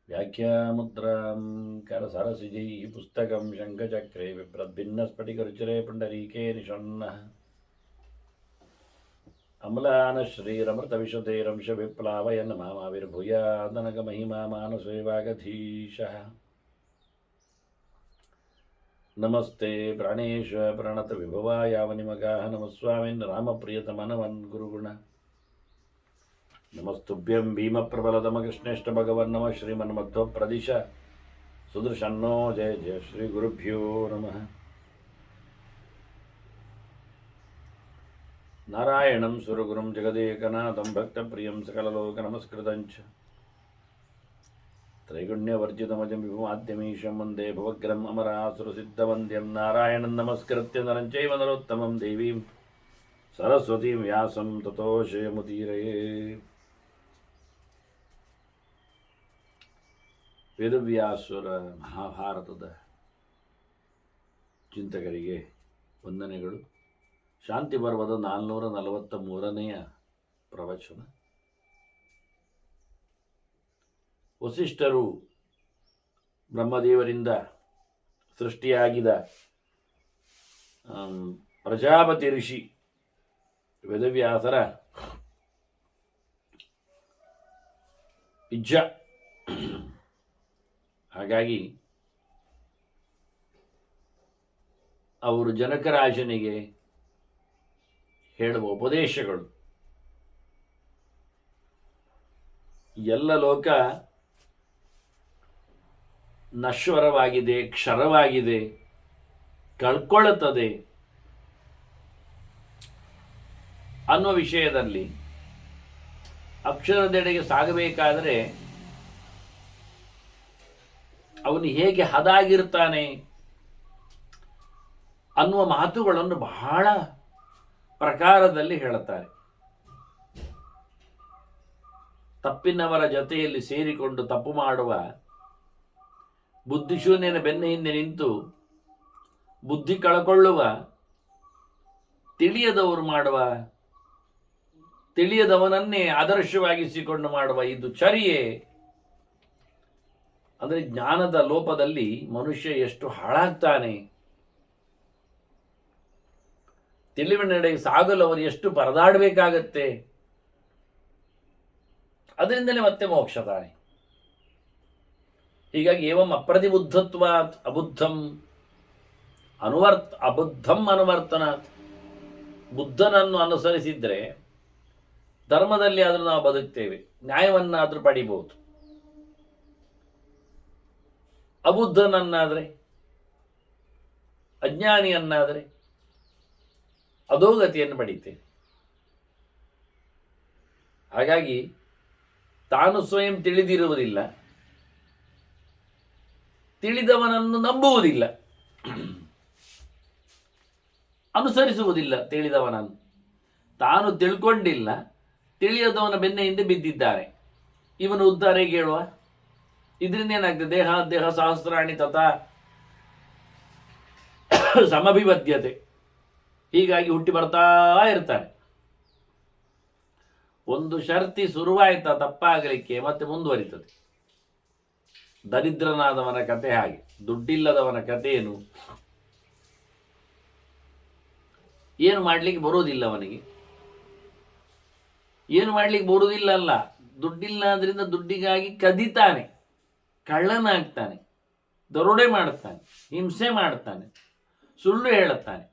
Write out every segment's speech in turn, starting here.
व्याख्यामुद्रां करसरसिजैः पुस्तकं शङ्खचक्रे बिभ्रद्भिन्नस्फटिकरुचिरे पुण्डरीके निषण्णः अम्लानश्रीरमृतविशुधैरंशविप्लावयन् मामाविर्भूयादनगमहिमा मानसे वागधीशः नमस्ते प्राणेश प्रणतविभवाय यावनिमगाः नमस्वामिन् रामप्रियतमनवन् गुरुगुण नमस्तुभ्यं भीमप्रबलतमकृष्णेष्ट भगवन् नमः श्रीमन्मध्वप्रदिश सुदर्शन्नो जय जय श्रीगुरुभ्यो नमः नारायणं सुरगुरुं जगदेकनाथं भक्तप्रियं सकललोकनमस्कृतं च त्रैगुण्यवर्जितमजं विभुमाद्यमीशं वन्दे भवग्रम् अमरासुरसिद्धवन्द्यं नारायणं नमस्कृत्य नरं चैव नरोत्तमं देवीं सरस्वतीं व्यासं ततो जयमुदीरये ವೇದವ್ಯಾಸರ ಮಹಾಭಾರತದ ಚಿಂತಕರಿಗೆ ವಂದನೆಗಳು. ಶಾಂತಿ ಪರ್ವದ 443ನೆಯ ಪ್ರವಚನ. ವಸಿಷ್ಠರು ಬ್ರಹ್ಮದೇವರಿಂದ ಸೃಷ್ಟಿಯಾಗಿದ ಪ್ರಜಾಪತಿ ಋಷಿ ವೇದವ್ಯಾಸರ ಇಜ್ಜ. ಹಾಗಾಗಿ ಅವರು ಜನಕರಾಜನಿಗೆ ಹೇಳುವ ಉಪದೇಶಗಳು ಎಲ್ಲ ಲೋಕ ನಶ್ವರವಾಗಿದೆ, ಕ್ಷರವಾಗಿದೆ, ಕಳ್ಕೊಳ್ಳುತ್ತದೆ ಅನ್ನುವ ವಿಷಯದಲ್ಲಿ ಅಕ್ಷರದೆಡೆಗೆ ಸಾಗಬೇಕಾದರೆ ಅವನು ಹೇಗೆ ಹದಾಗಿರ್ತಾನೆ ಅನ್ನುವ ಮಾತುಗಳನ್ನು ಬಹಳ ಪ್ರಕಾರದಲ್ಲಿ ಹೇಳುತ್ತಾರೆ. ತಪ್ಪಿನವರ ಜೊತೆಯಲ್ಲಿ ಸೇರಿಕೊಂಡು ತಪ್ಪು ಮಾಡುವ ಬುದ್ಧಿಶೂನ್ಯನ ಬೆನ್ನ ಹಿಂದೆ ನಿಂತು ಬುದ್ಧಿ ಕಳಕೊಳ್ಳುವ ತಿಳಿಯದವನನ್ನೇ ಆದರ್ಶವಾಗಿಸಿಕೊಂಡು ಮಾಡುವ ಇದು ಚರ್ಯೆ. ಅಂದರೆ ಜ್ಞಾನದ ಲೋಪದಲ್ಲಿ ಮನುಷ್ಯ ಎಷ್ಟು ಹಾಳಾಗ್ತಾನೆ, ತಿಳಿವಿನೆಡೆಗೆ ಸಾಗಲು ಅವರು ಎಷ್ಟು ಪರದಾಡಬೇಕಾಗತ್ತೆ. ಅದರಿಂದಲೇ ಮತ್ತೆ ಮೋಕ್ಷ ತಾನೆ. ಹೀಗಾಗಿ ಏವಂ ಅಪ್ರತಿಬುದ್ಧತ್ವಾತ್ ಅಬುದ್ಧಂ ಅನುವರ್ತನಾತ್. ಬುದ್ಧನನ್ನು ಅನುಸರಿಸಿದ್ರೆ ಧರ್ಮದಲ್ಲಿ ಆದರೂ ನಾವು ಬದುಕ್ತೇವೆ, ನ್ಯಾಯವನ್ನಾದರೂ ಪಡಿಬಹುದು. ಅಬುದ್ಧನನ್ನಾದರೆ, ಅಜ್ಞಾನಿಯನ್ನಾದರೆ ಅಧೋಗತಿಯನ್ನು ಪಡೀತೇವೆ. ಹಾಗಾಗಿ ತಾನು ಸ್ವಯಂ ತಿಳಿದಿರುವುದಿಲ್ಲ, ತಿಳಿದವನನ್ನು ನಂಬುವುದಿಲ್ಲ, ಅನುಸರಿಸುವುದಿಲ್ಲ. ತಿಳಿದವನನ್ನು ತಾನು ತಿಳ್ಕೊಂಡಿಲ್ಲ, ತಿಳಿಯದವನ ಬೆನ್ನ ಹಿಂದೆ ಬಿದ್ದಿದ್ದಾರೆ. ಇವನು ಉದ್ಧಾರ ಹೇಳುವ ಇದರಿಂದ ಏನಾಗ್ತದೆ? ದೇಹ ಸಹಸ್ರಾಣಿ ತಥಾ ಸಮಭಿಬದ್ಧತೆ. ಹೀಗಾಗಿ ಹುಟ್ಟಿ ಬರ್ತಾ ಇರ್ತಾನೆ. ಒಂದು ಶರ್ತಿ ಶುರುವಾಯ್ತಾ ತಪ್ಪಾಗಲಿಕ್ಕೆ ಮತ್ತೆ ಮುಂದುವರಿತದೆ. ದರಿದ್ರನಾದವನ ಕತೆ ಹಾಗೆ. ದುಡ್ಡಿಲ್ಲದವನ ಕಥೆಯೇನು? ಏನು ಮಾಡ್ಲಿಕ್ಕೆ ಬರೋದಿಲ್ಲ ಅವನಿಗೆ. ಏನು ಮಾಡ್ಲಿಕ್ಕೆ ಬರುವುದಿಲ್ಲ ಅಲ್ಲ, ದುಡ್ಡಿಲ್ಲ ಆದ್ರಿಂದ ದುಡ್ಡಿಗಾಗಿ ಕದಿತಾನೆ, ಕಳ್ಳನಾಗ್ತಾನೆ, ದರೋಡೆ ಮಾಡ್ತಾನೆ, ಹಿಂಸೆ ಮಾಡ್ತಾನೆ, ಸುಳ್ಳು ಹೇಳುತ್ತಾನೆ.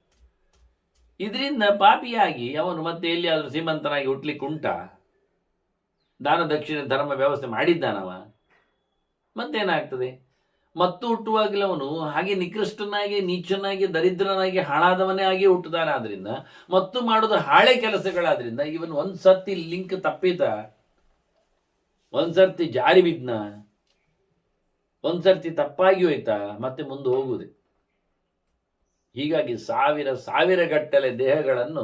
ಇದರಿಂದ ಪಾಪಿಯಾಗಿ ಅವನು ಮತ್ತೆ ಎಲ್ಲಿಯಾದರೂ ಶ್ರೀಮಂತನಾಗಿ ಹುಟ್ಲಿಕ್ಕೆ ಉಂಟಾ? ದಾನ ದಕ್ಷಿಣೆ ಧರ್ಮ ವ್ಯವಸ್ಥೆ ಮಾಡಿದ್ದಾನವ? ಮತ್ತೇನಾಗ್ತದೆ? ಮತ್ತು ಹುಟ್ಟುವಾಗಲೇ ಅವನು ಹಾಗೆ ನಿಕೃಷ್ಟನಾಗಿ, ನೀಚನಾಗಿ, ದರಿದ್ರನಾಗಿ, ಹಾಳಾದವನೇ ಆಗಿ ಹುಟ್ಟುತ್ತಾನೆ. ಆದ್ರಿಂದ ಮತ್ತು ಮಾಡೋದು ಹಾಳೆ ಕೆಲಸಗಳಾದ್ರಿಂದ ಇವನು ಒಂದ್ಸರ್ತಿ ಲಿಂಕ್ ತಪ್ಪಿತ, ಒಂದ್ಸರ್ತಿ ಜಾರಿ ಬಿದ್ನ, ಒಂದ್ಸರ್ತಿ ತಪ್ಪಾಗಿ ಹೋಯ್ತಾ, ಮತ್ತೆ ಮುಂದೆ ಹೋಗುವುದೇ. ಹೀಗಾಗಿ ಸಾವಿರ ಗಟ್ಟಲೆ ದೇಹಗಳನ್ನು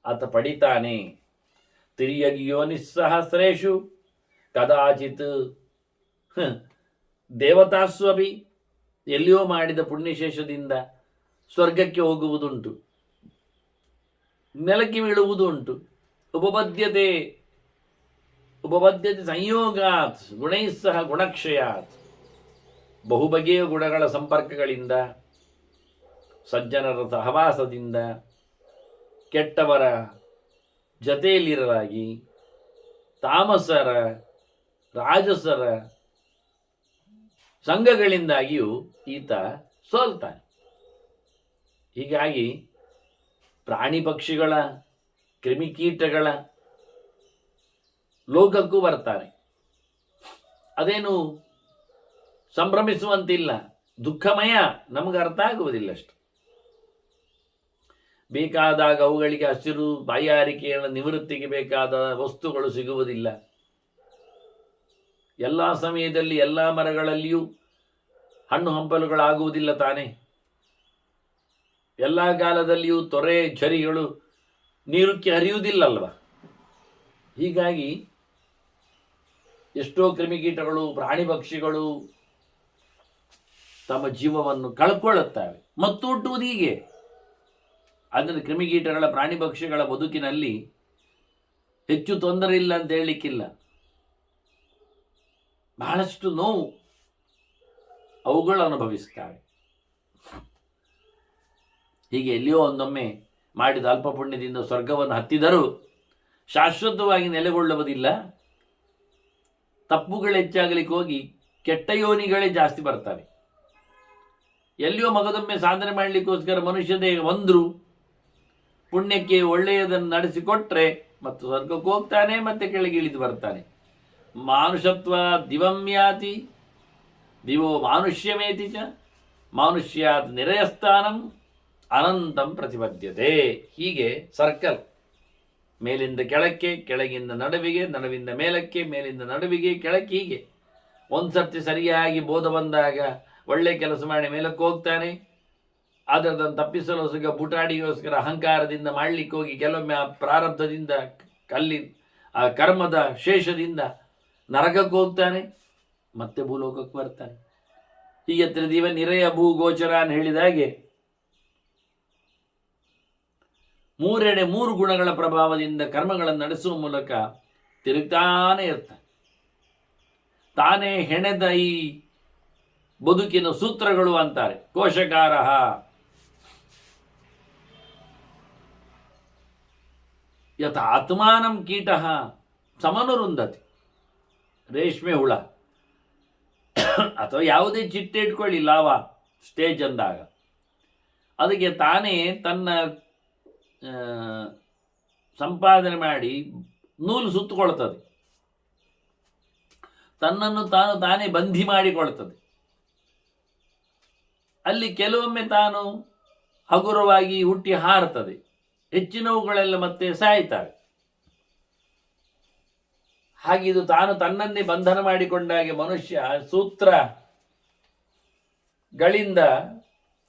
ಆತ ಪಡಿತಾನೆ. ತಿರ್ಯಗಿಯೋ ನಿಸ್ಸಹಸ್ರೇಷು ಕದಾಚಿತ್ ದೇವತಾಸ್ವಪಿ. ಎಲ್ಲಿಯೋ ಮಾಡಿದ ಪುಣ್ಯಶೇಷದಿಂದ ಸ್ವರ್ಗಕ್ಕೆ ಹೋಗುವುದುಂಟು, ನೆಲಕ್ಕೆ ಬೀಳುವುದು ಉಂಟು. ಉಪಬದ್ಧತೆ ಉಪಪದ್ಯತೆ ಸಂಯೋಗಾತ್ ಗುಣೈಃ ಸಹ ಗುಣಕ್ಷಯಾತ್. ಬಹುಬಗೆಯ ಗುಣಗಳ ಸಂಪರ್ಕಗಳಿಂದ, ಸಜ್ಜನರ ಸಹವಾಸದಿಂದ, ಕೆಟ್ಟವರ ಜತೆಯಲ್ಲಿರಲಾಗಿ, ತಾಮಸರ ರಾಜಸರ ಸಂಘಗಳಿಂದಾಗಿಯೂ ಈತ ಸೋಲ್ತಾನೆ. ಹೀಗಾಗಿ ಪ್ರಾಣಿ ಪಕ್ಷಿಗಳ ಕ್ರಿಮಿಕೀಟಗಳ ಲೋಕಕ್ಕೂ ಬರ್ತಾನೆ. ಅದೇನು ಸಂಭ್ರಮಿಸುವಂತಿಲ್ಲ, ದುಃಖಮಯ, ನಮಗೆ ಅರ್ಥ ಆಗುವುದಿಲ್ಲ ಅಷ್ಟು. ಬೇಕಾದಾಗ ಅವುಗಳಿಗೆ ಹಸಿರು ಬಾಯಾರಿಕೆಗಳ ನಿವೃತ್ತಿಗೆ ಬೇಕಾದ ವಸ್ತುಗಳು ಸಿಗುವುದಿಲ್ಲ. ಎಲ್ಲ ಸಮಯದಲ್ಲಿ ಎಲ್ಲ ಮರಗಳಲ್ಲಿಯೂ ಹಣ್ಣು ಹಂಪಲುಗಳಾಗುವುದಿಲ್ಲ ತಾನೆ. ಎಲ್ಲ ಕಾಲದಲ್ಲಿಯೂ ತೊರೆ ಝರಿಗಳು ನೀರುಕ್ಕೆ ಹರಿಯುವುದಿಲ್ಲಲ್ವ. ಹೀಗಾಗಿ ಎಷ್ಟೋ ಕ್ರಿಮಿಕೀಟಗಳು ಪ್ರಾಣಿ ಪಕ್ಷಿಗಳು ತಮ್ಮ ಜೀವವನ್ನು ಕಳ್ಕೊಳ್ಳುತ್ತವೆ ಮತ್ತು ಹುಟ್ಟುವುದು ಹೀಗೆ. ಆದರೆ ಕ್ರಿಮಿಕೀಟಗಳ ಪ್ರಾಣಿ ಪಕ್ಷಿಗಳ ಬದುಕಿನಲ್ಲಿ ಹೆಚ್ಚು ತೊಂದರೆ ಇಲ್ಲ ಅಂತ ಹೇಳಲಿಕ್ಕಿಲ್ಲ. ಬಹಳಷ್ಟು ನೋವು ಅವುಗಳು ಅನುಭವಿಸ್ತವೆ. ಹೀಗೆ ಎಲ್ಲಿಯೋ ಒಂದೊಮ್ಮೆ ಮಾಡಿದ ಅಲ್ಪ ಪುಣ್ಯದಿಂದ ಸ್ವರ್ಗವನ್ನು ಹತ್ತಿದರೂ ಶಾಶ್ವತವಾಗಿ ನೆಲೆಗೊಳ್ಳುವುದಿಲ್ಲ. ತಪ್ಪುಗಳು ಹೆಚ್ಚಾಗಲಿಕ್ಕೆ ಹೋಗಿ ಕೆಟ್ಟ ಯೋನಿಗಳೇ ಜಾಸ್ತಿ ಬರ್ತವೆ. ಎಲ್ಲಿಯೋ ಮಗದೊಮ್ಮೆ ಸಾಧನೆ ಮಾಡಲಿಕ್ಕೋಸ್ಕರ ಮನುಷ್ಯ ದೇಹ ಬಂದರೂ ಪುಣ್ಯಕ್ಕೆ ಒಳ್ಳೆಯದನ್ನು ನಡೆಸಿಕೊಟ್ರೆ ಮತ್ತು ಸ್ವರ್ಗಕ್ಕೆ ಹೋಗ್ತಾನೆ, ಮತ್ತೆ ಕೆಳಗೆ ಇಳಿದು ಬರ್ತಾನೆ. ಮಾನುಷತ್ವ ದಿವಂಯಾತಿ ದಿವೋ ಮಾನುಷ್ಯಮೇತಿ ಚ ಮಾನುಷ್ಯಾತ್ ನಿರಯಸ್ಥಾನಂ ಅನಂತಂ ಪ್ರತಿಪದ್ಯತೆ. ಹೀಗೆ ಸರ್ಕಲ್, ಮೇಲಿಂದ ಕೆಳಕ್ಕೆ, ಕೆಳಗಿಂದ ನಡುವಿಗೆ, ನಡುವಿಂದ ಮೇಲಕ್ಕೆ, ಮೇಲಿಂದ ನಡುವಿಗೆ, ಕೆಳಕ್ಕೆ. ಹೀಗೆ ಒಂದು ಸರ್ತಿ ಸರಿಯಾಗಿ ಬೋಧ ಬಂದಾಗ ಒಳ್ಳೆ ಕೆಲಸ ಮಾಡಿ ಮೇಲಕ್ಕೆ ಹೋಗ್ತಾನೆ. ಆದರೆ ಅದನ್ನು ತಪ್ಪಿಸಲು ಸಿಗ ಬುಟಾಡಿಗೋಸ್ಕರ ಅಹಂಕಾರದಿಂದ ಮಾಡಲಿಕ್ಕೆ ಹೋಗಿ ಕೆಲವೊಮ್ಮೆ ಆ ಪ್ರಾರಬ್ಧದಿಂದ ಆ ಕರ್ಮದ ಶೇಷದಿಂದ ನರಕಕ್ಕೆ ಹೋಗ್ತಾನೆ, ಮತ್ತೆ ಭೂಲೋಕಕ್ಕೆ ಬರ್ತಾನೆ. ಹೀಗೆ ತ್ರಿದಿವ ನಿರಯ ಭೂಗೋಚರ ಅಂತ ಹೇಳಿದಾಗೆ ಮೂರೆಡೆ ಮೂರು ಗುಣಗಳ ಪ್ರಭಾವದಿಂದ ಕರ್ಮಗಳನ್ನು ನಡೆಸುವ ಮೂಲಕ ತಿರುಗ್ತಾನೆ ಇರ್ತಾನೆ. ತಾನೇ ಹೆಣೆದ ಈ ಬದುಕಿನ ಸೂತ್ರಗಳು ಅಂತಾರೆ. ಕೋಶಕಾರ ಯಥ ಆತ್ಮಾನಂ ಕೀಟ ಸಮನುರುಂದತಿ. ರೇಷ್ಮೆ ಹುಳ ಅಥವಾ ಯಾವುದೇ ಚಿಟ್ಟೆ ಇಟ್ಕೊಳ್ಳಿ, ಲಾವಾ ಸ್ಟೇಜ್ ಅಂದಾಗ ಅದಕ್ಕೆ ತಾನೇ ತನ್ನ ಸಂಪಾದನೆ ಮಾಡಿ ನೂಲು ಸುತ್ತುಕೊಳ್ತದೆ, ತನ್ನನ್ನು ತಾನೇ ಬಂಧಿ ಮಾಡಿಕೊಳ್ತದೆ. ಅಲ್ಲಿ ಕೆಲವೊಮ್ಮೆ ತಾನು ಹಗುರವಾಗಿ ಹುಟ್ಟಿ ಹಾರುತ್ತದೆ, ಹೆಚ್ಚಿನವುಗಳೆಲ್ಲ ಮತ್ತೆ ಸಾಯ್ತವೆ. ಹಾಗಿದು ತಾನು ತನ್ನನ್ನೇ ಬಂಧನ ಮಾಡಿಕೊಂಡಾಗೆ ಮನುಷ್ಯ ಸೂತ್ರಗಳಿಂದ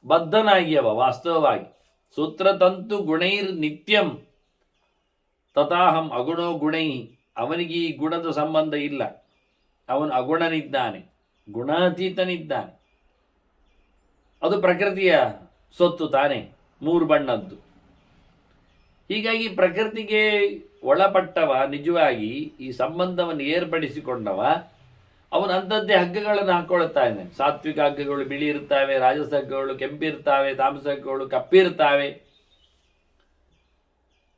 ಬದ್ಧನಾಗಿಯವ. ವಾಸ್ತವವಾಗಿ ಸೂತ್ರತಂತು ಗುಣೈರ್ ನಿತ್ಯಂ ತಥಾಹಂ ಅಗುಣೋ ಗುಣೈ. ಅವನಿಗೆ ಈ ಗುಣದ ಸಂಬಂಧ ಇಲ್ಲ, ಅವನು ಅಗುಣನಿದ್ದಾನೆ, ಗುಣಾತೀತನಿದ್ದಾನೆ. ಅದು ಪ್ರಕೃತಿಯ ಸೊತ್ತು ತಾನೆ, ಮೂರು ಬಣ್ಣದ್ದು. ಹೀಗಾಗಿ ಪ್ರಕೃತಿಗೆ ಒಳಪಟ್ಟವ, ನಿಜವಾಗಿ ಈ ಸಂಬಂಧವನ್ನು ಏರ್ಪಡಿಸಿಕೊಂಡವ, ಅವನು ಅಂಥದ್ದೇ ಹಗ್ಗಗಳನ್ನು ಹಾಕ್ಕೊಳ್ತಾನೆ. ಸಾತ್ವಿಕ ಹಗ್ಗಗಳು ಬಿಳಿ ಇರ್ತವೆ, ರಾಜಸ ಹಗ್ಗಗಳು ಕೆಂಪಿರ್ತಾವೆ, ತಾಮಸ ಹಗ್ಗಗಳು ಕಪ್ಪಿರ್ತಾವೆ.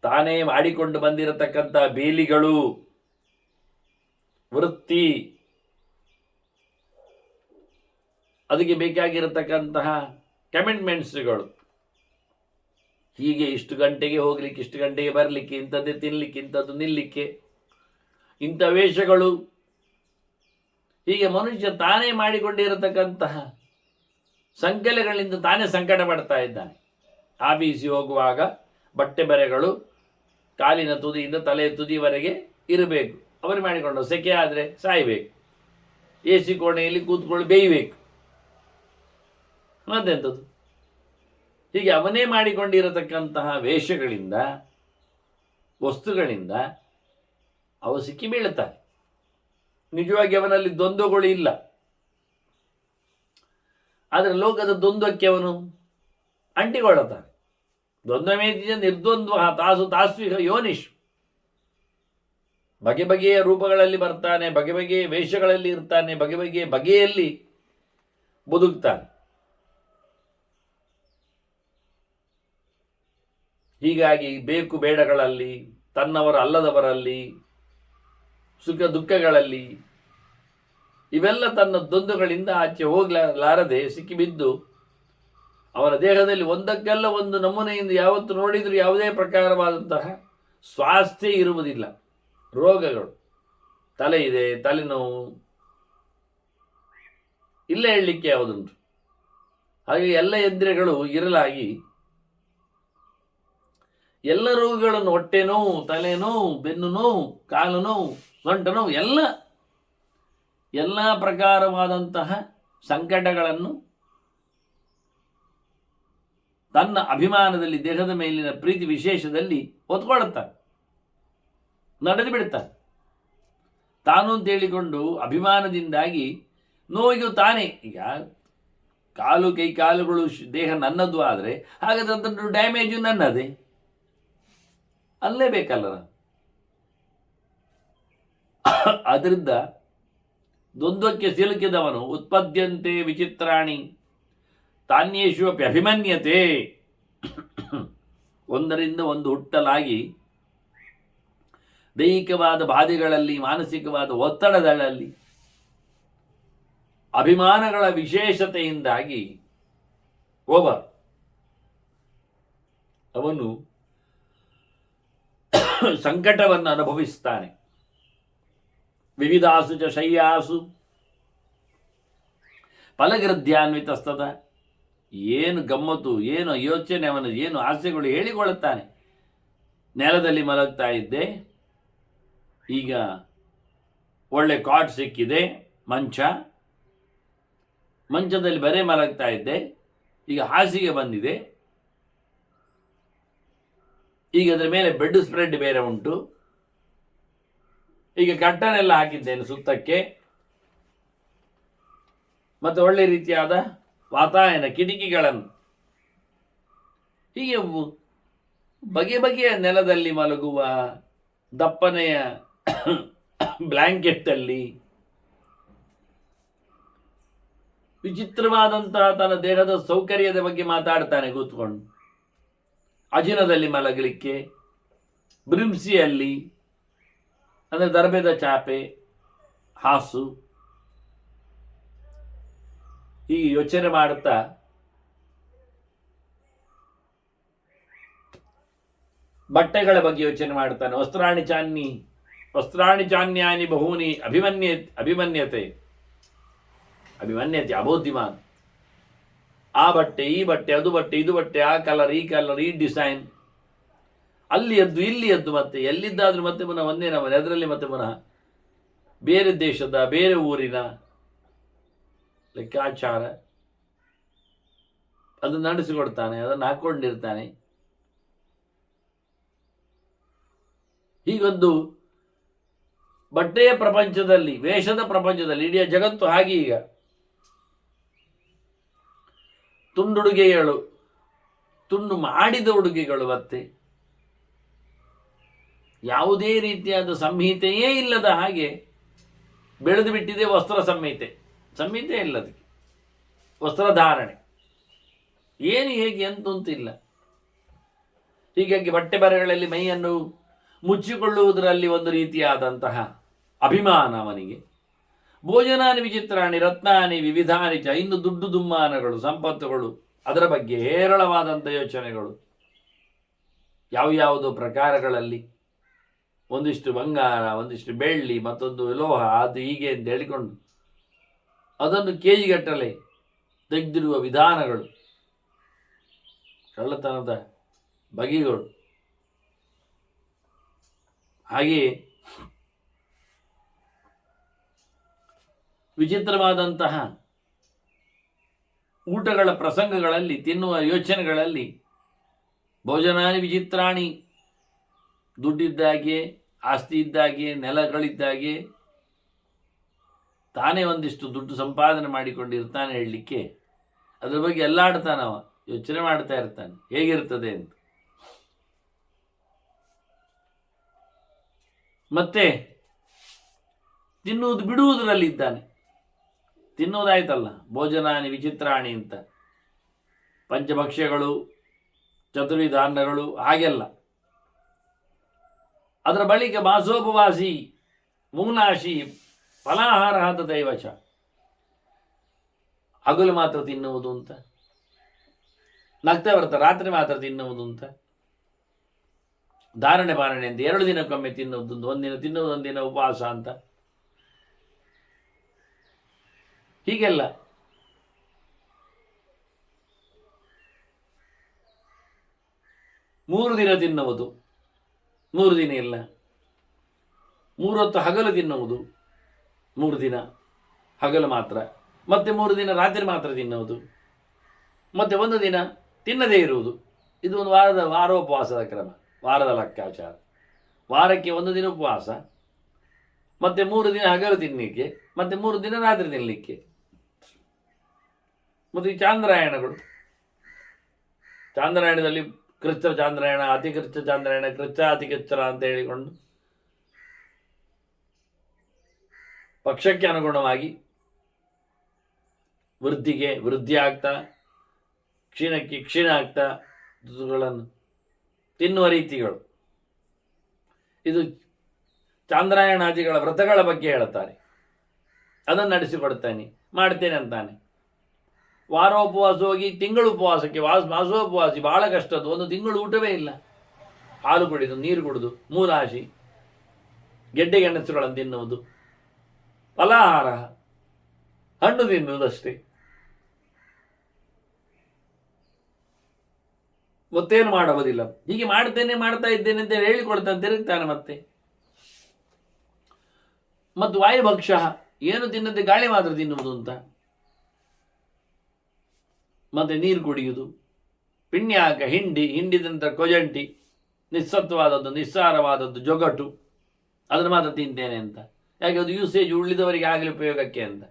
ತಾನೇ ಮಾಡಿಕೊಂಡು ಬಂದಿರತಕ್ಕಂಥ ಬೇಲಿಗಳು, ವೃತ್ತಿ, ಅದಕ್ಕೆ ಬೇಕಾಗಿರತಕ್ಕಂತಹ ಕಮಿಟ್ಮೆಂಟ್ಸ್ಗಳು, ಹೀಗೆ ಇಷ್ಟು ಗಂಟೆಗೆ ಹೋಗ್ಲಿಕ್ಕೆ, ಇಷ್ಟು ಗಂಟೆಗೆ ಬರಲಿಕ್ಕೆ, ಇಂಥದ್ದೇ ತಿನ್ನಲಿಕ್ಕೆ, ಇಂಥದ್ದು ನಿಲ್ಲಲಿಕ್ಕೆ, ಇಂಥ ವೇಷಗಳು, ಹೀಗೆ ಮನುಷ್ಯ ತಾನೇ ಮಾಡಿಕೊಂಡಿರತಕ್ಕಂತಹ ಸಂಕಲೆಗಳಿಂದ ತಾನೇ ಸಂಕಟ ಪಡ್ತಾ ಇದ್ದಾನೆ. ಆಫೀಸಿಗೆ ಹೋಗುವಾಗ ಬಟ್ಟೆ ಬರೆಗಳು ಕಾಲಿನ ತುದಿಯಿಂದ ತಲೆಯ ತುದಿವರೆಗೆ ಇರಬೇಕು. ಅವರು ಮಾಡಿಕೊಂಡು ಸೆಕೆ ಆದರೆ ಸಾಯಬೇಕು, AC ಕೋಣೆಯಲ್ಲಿ ಕೂತ್ಕೊಂಡು ಬೇಯಬೇಕು, ಮತ್ತೆಂಥದ್ದು. ಹೀಗೆ ಅವನೇ ಮಾಡಿಕೊಂಡಿರತಕ್ಕಂತಹ ವೇಷಗಳಿಂದ, ವಸ್ತುಗಳಿಂದ ಅವ ಸಿಕ್ಕಿ ಬೀಳುತ್ತಾನೆ. ನಿಜವಾಗಿ ಅವನಲ್ಲಿ ದ್ವಂದ್ವಗಳು ಇಲ್ಲ. ಆದರೆ ಲೋಕದ ದ್ವಂದ್ವಕ್ಕೆ ಅವನು ಅಂಟಿಕೊಳ್ಳುತ್ತಾನೆ. ದ್ವಂದ್ವಮೇತಿಯ ನಿರ್ದ್ವಂದ್ವ ತಾಸು ತಾಸ್ವಿಕ ಯೋನಿಷ್. ಬಗೆ ಬಗೆಯ ರೂಪಗಳಲ್ಲಿ ಬರ್ತಾನೆ, ಬಗೆ ಬಗೆಯ ವೇಷಗಳಲ್ಲಿ ಇರ್ತಾನೆ, ಬಗೆ ಬಗೆಯ ಬಗೆಯಲ್ಲಿ ಬದುಕ್ತಾನೆ. ಹೀಗಾಗಿ ಬೇಕು ಬೇಡಗಳಲ್ಲಿ, ತನ್ನವರ ಅಲ್ಲದವರಲ್ಲಿ, ಸುಖ ದುಃಖಗಳಲ್ಲಿ ಇವೆಲ್ಲ ತನ್ನ ದ್ವಂದ್ವಗಳಿಂದ ಆಚೆ ಹೋಗಲಾರದೆ ಸಿಕ್ಕಿಬಿದ್ದು ಅವನ ದೇಹದಲ್ಲಿ ಒಂದಕ್ಕೆಲ್ಲ ಒಂದು ನಮೂನೆಯಿಂದ ಯಾವತ್ತು ನೋಡಿದರೂ ಯಾವುದೇ ಪ್ರಕಾರವಾದಂತಹ ಸ್ವಾಸ್ಥ್ಯ ಇರುವುದಿಲ್ಲ. ರೋಗಗಳು, ತಲೆ ಇದೆ, ತಲೆನೋವು, ಇಲ್ಲೇ ಹೇಳಲಿಕ್ಕೆ ಯಾವುದುಂಟು. ಹಾಗೆ ಎಲ್ಲ ಇಂದ್ರಿಯಗಳು ಇರಲಾಗಿ ಎಲ್ಲ ರೋಗಗಳನ್ನು, ಹೊಟ್ಟೆ ನೋವು, ತಲೆನೋವು, ಬೆನ್ನು ನೋವು, ಕಾಲು ನೋವು, ಸೊಂಟ ನೋವು, ಎಲ್ಲ ಪ್ರಕಾರವಾದಂತಹ ಸಂಕಟಗಳನ್ನು ತನ್ನ ಅಭಿಮಾನದಲ್ಲಿ, ದೇಹದ ಮೇಲಿನ ಪ್ರೀತಿ ವಿಶೇಷದಲ್ಲಿ ಹೊತ್ಕೊಳ್ಳುತ್ತಾನೆ, ನಡೆದು ಬಿಡ್ತಾನೆ. ತಾನು ಅಂತ ಹೇಳಿಕೊಂಡು ಅಭಿಮಾನದಿಂದಾಗಿ ನೋವಿಗೂ ತಾನೇ. ಈಗ ಕಾಲು ಕೈ ಕಾಲುಗಳು ದೇಹ ನನ್ನದು ಆದರೆ ಹಾಗಾದ್ರೆ ಅದರ ಡ್ಯಾಮೇಜು ನನ್ನದೇ, ಅಲ್ಲೇ ಬೇಕಲ್ಲ. ಅದರಿಂದ ದ್ವಂದ್ವಕ್ಕೆ ಸಿಲುಕಿದವನು ಉತ್ಪದ್ಯಂತೆ ವಿಚಿತ್ರಾಣಿ ತಾನ್ಯೇಷು ಅಪಿ ಅಭಿಮನ್ಯತೆ. ಒಂದರಿಂದ ಒಂದು ಹುಟ್ಟಲಾಗಿ ದೈಹಿಕವಾದ ಬಾಧೆಗಳಲ್ಲಿ, ಮಾನಸಿಕವಾದ ಒತ್ತಡಗಳಲ್ಲಿ, ಅಭಿಮಾನಗಳ ವಿಶೇಷತೆಯಿಂದಾಗಿ ಅವನು ಸಂಕಟವನ್ನು ಅನುಭವಿಸ್ತಾನೆ. ವಿವಿಧಾಸು ಚ ಶಯ್ಯಾಸು ಫಲಗೃಧ್ಯಾನ್ವಿತಸ್ತದ. ಏನು ಗಮ್ಮತ್ತು, ಏನು ಯೋಚನೆ, ಅವನ ಏನು ಆಸೆಗಳು ಹೇಳಿಕೊಳ್ಳುತ್ತಾನೆ. ನೆಲದಲ್ಲಿ ಮಲಗ್ತಾ ಇದ್ದೆ, ಈಗ ಒಳ್ಳೆ ಕಾಟ್ ಸಿಕ್ಕಿದೆ, ಮಂಚದಲ್ಲಿ ಬರೇ ಮಲಗ್ತಾ ಇದ್ದೆ, ಈಗ ಹಾಸಿಗೆ ಬಂದಿದೆ, ಈಗ ಅದರ ಮೇಲೆ ಬೆಡ್ ಸ್ಪ್ರೆಡ್ ಬೇರೆ ಉಂಟು, ಈಗ ಕಟ್ಟನೆಲ್ಲ ಹಾಕಿದ್ದೇನೆ ಸುತ್ತಕ್ಕೆ, ಮತ್ತು ಒಳ್ಳೆ ರೀತಿಯಾದ ವಾತಾಯನ, ಕಿಟಕಿಗಳನ್ನು, ಹೀಗೆ ಬಗೆ ಬಗೆಯ ನೆಲದಲ್ಲಿ ಮಲಗುವ, ದಪ್ಪನೆಯ ಬ್ಲ್ಯಾಂಕೆಟ್ಟಲ್ಲಿ ವಿಚಿತ್ರವಾದಂತಹ ತನ್ನ ದೇಹದ ಸೌಕರ್ಯದ ಬಗ್ಗೆ ಮಾತಾಡ್ತಾನೆ ಕೂತ್ಕೊಂಡು. ಅಜಿನದಲ್ಲಿ ಮಲಗಲಿಕ್ಕೆ, ಬ್ರಿಮ್ಸಿಯಲ್ಲಿ ಅಂದರೆ ದರ್ಬೆದ ಚಾಪೆ, ಹಾಸು, ಹೀಗೆ ಯೋಚನೆ ಮಾಡುತ್ತಾ ಬಟ್ಟೆಗಳ ಬಗ್ಗೆ ಯೋಚನೆ ಮಾಡ್ತಾನೆ. ವಸ್ತ್ರಾಣಿ ಚಾನ್ಯಾನಿ ಬಹೂನಿ ಅಭಿಮನ್ಯತೆ ಅಬೋಧಿಮಾನ್. ಆ ಬಟ್ಟೆ, ಈ ಬಟ್ಟೆ, ಅದು ಬಟ್ಟೆ, ಇದು ಬಟ್ಟೆ, ಆ ಕಲರ್, ಈ ಡಿಸೈನ್, ಅಲ್ಲಿ ಎದ್ದು ಇಲ್ಲಿ ಎದ್ದು, ಮತ್ತೆ ಎಲ್ಲಿದ್ದಾದ್ರೂ ಮತ್ತೆ ಪುನಃ ಒಂದೇ ನಮನೆ, ಅದರಲ್ಲಿ ಮತ್ತೆ ಪುನಃ ಬೇರೆ ದೇಶದ, ಬೇರೆ ಊರಿನ ಲೆಕ್ಕಾಚಾರ ಅದನ್ನು ನಡೆಸಿಕೊಡ್ತಾನೆ, ಅದನ್ನು ಹಾಕೊಂಡಿರ್ತಾನೆ. ಹೀಗೊಂದು ಬಟ್ಟೆಯ ಪ್ರಪಂಚದಲ್ಲಿ, ವೇಷದ ಪ್ರಪಂಚದಲ್ಲಿ ಇಡೀ ಜಗತ್ತು ಹಾಗೆ. ಈಗ ತುಂಡುಡುಗೆಗಳು, ತುಂಡು ಮಾಡಿದ ಉಡುಗೆಗಳು, ಮತ್ತೆ ಯಾವುದೇ ರೀತಿಯಾದ ಸಂಹಿತೆಯೇ ಇಲ್ಲದ ಹಾಗೆ ಬೆಳೆದು ಬಿಟ್ಟಿದೆ ವಸ್ತ್ರ ಸಂಹಿತೆ ಇಲ್ಲದಕ್ಕೆ. ವಸ್ತ್ರಧಾರಣೆ ಏನು ಹೇಗೆ ಅಂತಂತಿಲ್ಲ. ಹೀಗಾಗಿ ಬಟ್ಟೆ ಬರೆಗಳಲ್ಲಿ ಮೈಯನ್ನು ಮುಚ್ಚಿಕೊಳ್ಳುವುದರಲ್ಲಿ ಒಂದು ರೀತಿಯಾದಂತಹ ಅಭಿಮಾನ ಅವನಿಗೆ. ಭೋಜನಾನಿ ವಿಚಿತ್ರಾಣಿ ರತ್ನಾನಿ ವಿವಿಧಾನಿ ಚ. ಇನ್ನು ದುಡ್ಡು ದುಮ್ಮಾನಗಳು, ಸಂಪತ್ತುಗಳು, ಅದರ ಬಗ್ಗೆ ಹೇರಳವಾದಂಥ ಯೋಚನೆಗಳು, ಯಾವ್ಯಾವುದೋ ಪ್ರಕಾರಗಳಲ್ಲಿ ಒಂದಿಷ್ಟು ಬಂಗಾರ, ಒಂದಿಷ್ಟು ಬೆಳ್ಳಿ, ಮತ್ತೊಂದು ಲೋಹ, ಅದು ಹೀಗೆ ಅಂತ ಹೇಳಿಕೊಂಡು ಅದನ್ನು ಕೆಜಿಗಟ್ಟಲೆ ತೆಗೆದಿರುವ ವಿಧಾನಗಳು, ಕಳ್ಳತನದ ಬಗೆಗಳು, ಹಾಗೆಯೇ ವಿಚಿತ್ರವಾದಂತಹ ಊಟಗಳ ಪ್ರಸಂಗಗಳಲ್ಲಿ, ತಿನ್ನುವ ಯೋಚನೆಗಳಲ್ಲಿ ಭೋಜನಾನಿ ವಿಚಿತ್ರಾಣಿ. ದುಡ್ಡಿದ್ದಾಗೆ, ಆಸ್ತಿ ಇದ್ದಾಗೆ, ನೆಲಗಳಿದ್ದಾಗೆ, ತಾನೇ ಒಂದಿಷ್ಟು ದುಡ್ಡು ಸಂಪಾದನೆ ಮಾಡಿಕೊಂಡಿರ್ತಾನೆ ಹೇಳಲಿಕ್ಕೆ, ಅದ್ರ ಬಗ್ಗೆ ಎಲ್ಲಾಡ್ತಾನವ, ಯೋಚನೆ ಮಾಡ್ತಾ ಇರ್ತಾನೆ ಹೇಗಿರ್ತದೆ ಅಂತ. ಮತ್ತೆ ತಿನ್ನುವುದು ಬಿಡುವುದರಲ್ಲಿದ್ದಾನೆ. ತಿನ್ನುವುದಾಯ್ತಲ್ಲ, ಭೋಜನಾನಿ ವಿಚಿತ್ರಾಣಿ ಅಂತ, ಪಂಚಭಕ್ಷ್ಯಗಳು, ಚತುರ್ವಿಧಾನ್ನಗಳು ಹಾಗೆಲ್ಲ. ಅದರ ಬಳಿಕ ಮಾಸೋಪವಾಸಿ ಮೂಲಾಶಿ ಫಲಾಹಾರ ದೈವಚ, ಹಗಲು ಮಾತ್ರ ತಿನ್ನುವುದು ಅಂತ, ನಕ್ತವ್ರತ ರಾತ್ರಿ ಮಾತ್ರ ತಿನ್ನುವುದು ಅಂತ, ಧಾರಣೆ ಪಾರಣೆ ಅಂತ 2 ದಿನಕ್ಕೊಮ್ಮೆ ತಿನ್ನುವುದು, ಒಂದಿನ ತಿನ್ನುವುದು ಒಂದಿನ ಉಪವಾಸ ಅಂತ, ಹೀಗೆಲ್ಲ. ಮೂರು ದಿನ ತಿನ್ನುವುದು, 3 ದಿನ ಇಲ್ಲ. 3 ಹೊತ್ತು ಹಗಲು ತಿನ್ನುವುದು, 3 ದಿನ ಹಗಲು ಮಾತ್ರ, ಮತ್ತೆ 3 ದಿನ ರಾತ್ರಿ ಮಾತ್ರ ತಿನ್ನುವುದು, ಮತ್ತೆ 1 ದಿನ ತಿನ್ನದೇ ಇರುವುದು. ಇದು ಒಂದು ವಾರೋಪವಾಸದ ಕ್ರಮ, ವಾರದ ಲೆಕ್ಕಾಚಾರ. ವಾರಕ್ಕೆ 1 ದಿನ ಉಪವಾಸ, ಮತ್ತೆ 3 ದಿನ ಹಗಲು ತಿನ್ನಲಿಕ್ಕೆ, ಮತ್ತೆ 3 ದಿನ ರಾತ್ರಿ ತಿನ್ನಲಿಕ್ಕೆ. ಮತ್ತು ಈ ಚಾಂದ್ರಾಯಣಗಳು, ಚಾಂದ್ರಾಯಣದಲ್ಲಿ ಕೃಚ್ಛ ಚಾಂದ್ರಾಯಣ, ಅತಿಕೃಚ್ಛ ಚಾಂದ್ರಾಯಣ, ಕೃಚ್ಛ ಅತಿಕೃಚ್ಛರ ಅಂತ ಹೇಳಿಕೊಂಡು ಪಕ್ಷಕ್ಕೆ ಅನುಗುಣವಾಗಿ ವೃದ್ಧಿಗೆ ವೃದ್ಧಿ ಆಗ್ತಾ, ಕ್ಷೀಣಕ್ಕೆ ಕ್ಷೀಣ ಆಗ್ತಾ ಗಳನ್ನು ತಿನ್ನುವ ರೀತಿಗಳು. ಇದು ಚಾಂದ್ರಾಯಣಾದಿಗಳ ವ್ರತಗಳ ಬಗ್ಗೆ ಹೇಳುತ್ತಾರೆ. ಅದನ್ನು ನಡೆಸಿಕೊಡ್ತಾನೆ, ಮಾಡ್ತೇನೆ ಅಂತಾನೆ. ವಾರೋಪವಾಸ ಹೋಗಿ ತಿಂಗಳು ಉಪವಾಸಕ್ಕೆ, ಮಾಸೋಪವಾಸಿ ಬಹಳ ಕಷ್ಟದ್ದು. 1 ತಿಂಗಳು ಊಟವೇ ಇಲ್ಲ, ಹಾಲು ಕುಡಿದು ನೀರು ಕುಡಿದು ಮೂಲಾಶಿ ಗೆಡ್ಡೆ ಗೆಣಸುಗಳನ್ನು ತಿನ್ನುವುದು, ಫಲಾಹಾರ ಹಣ್ಣು ತಿನ್ನುವುದಷ್ಟೇ, ಮತ್ತೇನು ಮಾಡುವುದಿಲ್ಲ. ಹೀಗೆ ಮಾಡ್ತಾ ಇದ್ದೇನೆ ಅಂತ ಹೇಳಿಕೊಳ್ತಾನೆ, ತಿರುಗ್ತಾನೆ. ಮತ್ತು ವಾಯುಭಕ್ಷ, ಏನು ತಿನ್ನದೆ ಗಾಳಿ ಮಾತ್ರ ತಿನ್ನುವುದು ಅಂತ, ಮತ್ತೆ ನೀರು ಕುಡಿಯುವುದು, ಪಿಣ್ಯಾಕ ಹಿಂಡಿದ ನಂತರ ಕೊಜಂಟಿ, ನಿಸ್ಸತ್ವವಾದದ್ದು ನಿಸ್ಸಾರವಾದದ್ದು ಜೊಗಟು, ಅದನ್ನು ಮಾತ್ರ ತಿಂತೇನೆ ಅಂತ. ಯಾಕೆ? ಅದು ಯೂಸೇಜ್ ಉಳಿದವರಿಗೆ ಆಗಲಿ ಉಪಯೋಗಕ್ಕೆ ಅಂತ.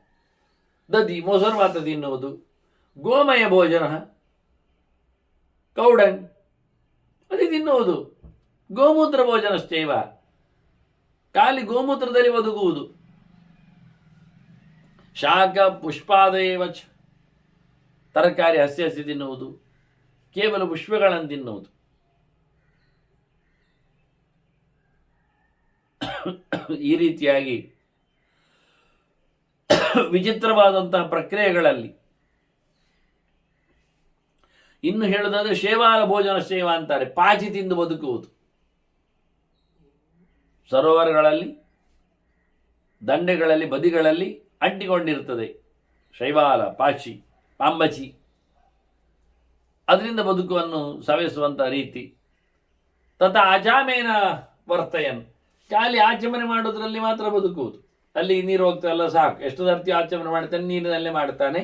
ದದಿ ಮೊಸರು ಮಾತ್ರ ತಿನ್ನುವುದು, ಗೋಮಯ ಭೋಜನ ಕೌಡನ್ ಅದೇ ತಿನ್ನುವುದು, ಗೋಮೂತ್ರ ಭೋಜನಶ್ಚೈವ, ಖಾಲಿ ಗೋಮೂತ್ರದಲ್ಲಿ ಬದುಕುವುದು, ಶಾಖ ಪುಷ್ಪಾದಯೇವಚ, ತರಕಾರಿ ಹಸಿ ಹಸಿ ತಿನ್ನುವುದು, ಕೇವಲ ಪುಷ್ಪಗಳನ್ನು ತಿನ್ನುವುದು. ಈ ರೀತಿಯಾಗಿ ವಿಚಿತ್ರವಾದಂತಹ ಪ್ರಕ್ರಿಯೆಗಳಲ್ಲಿ, ಇನ್ನು ಹೇಳುವುದಾದ್ರೆ ಶೇವಾಲ ಭೋಜನ ಸೇವಾ ಅಂತಾರೆ, ಪಾಚಿ ತಿಂದು ಬದುಕುವುದು. ಸರೋವರಗಳಲ್ಲಿ, ದಂಡೆಗಳಲ್ಲಿ, ಬದಿಗಳಲ್ಲಿ ಅಂಟಿಕೊಂಡಿರ್ತದೆ ಶೈವಾಲ, ಪಾಚಿ, ಪಾಂಬಚಿ, ಅದರಿಂದ ಬದುಕುವನ್ನು ಸವೆಸುವಂಥ ರೀತಿ. ತಥ ಆಚಾಮೇನ ವರ್ತಯನ್, ಖಾಲಿ ಆಚಮನೆ ಮಾಡೋದ್ರಲ್ಲಿ ಮಾತ್ರ ಬದುಕುವುದು. ಅಲ್ಲಿ ನೀರು ಹೋಗ್ತಲ್ಲ ಸಾಕು, ಎಷ್ಟು ಸರ್ತಿ ಆಚಮನೆ ಮಾಡ್ತಾನೆ, ನೀರಿನಲ್ಲೇ ಮಾಡ್ತಾನೆ.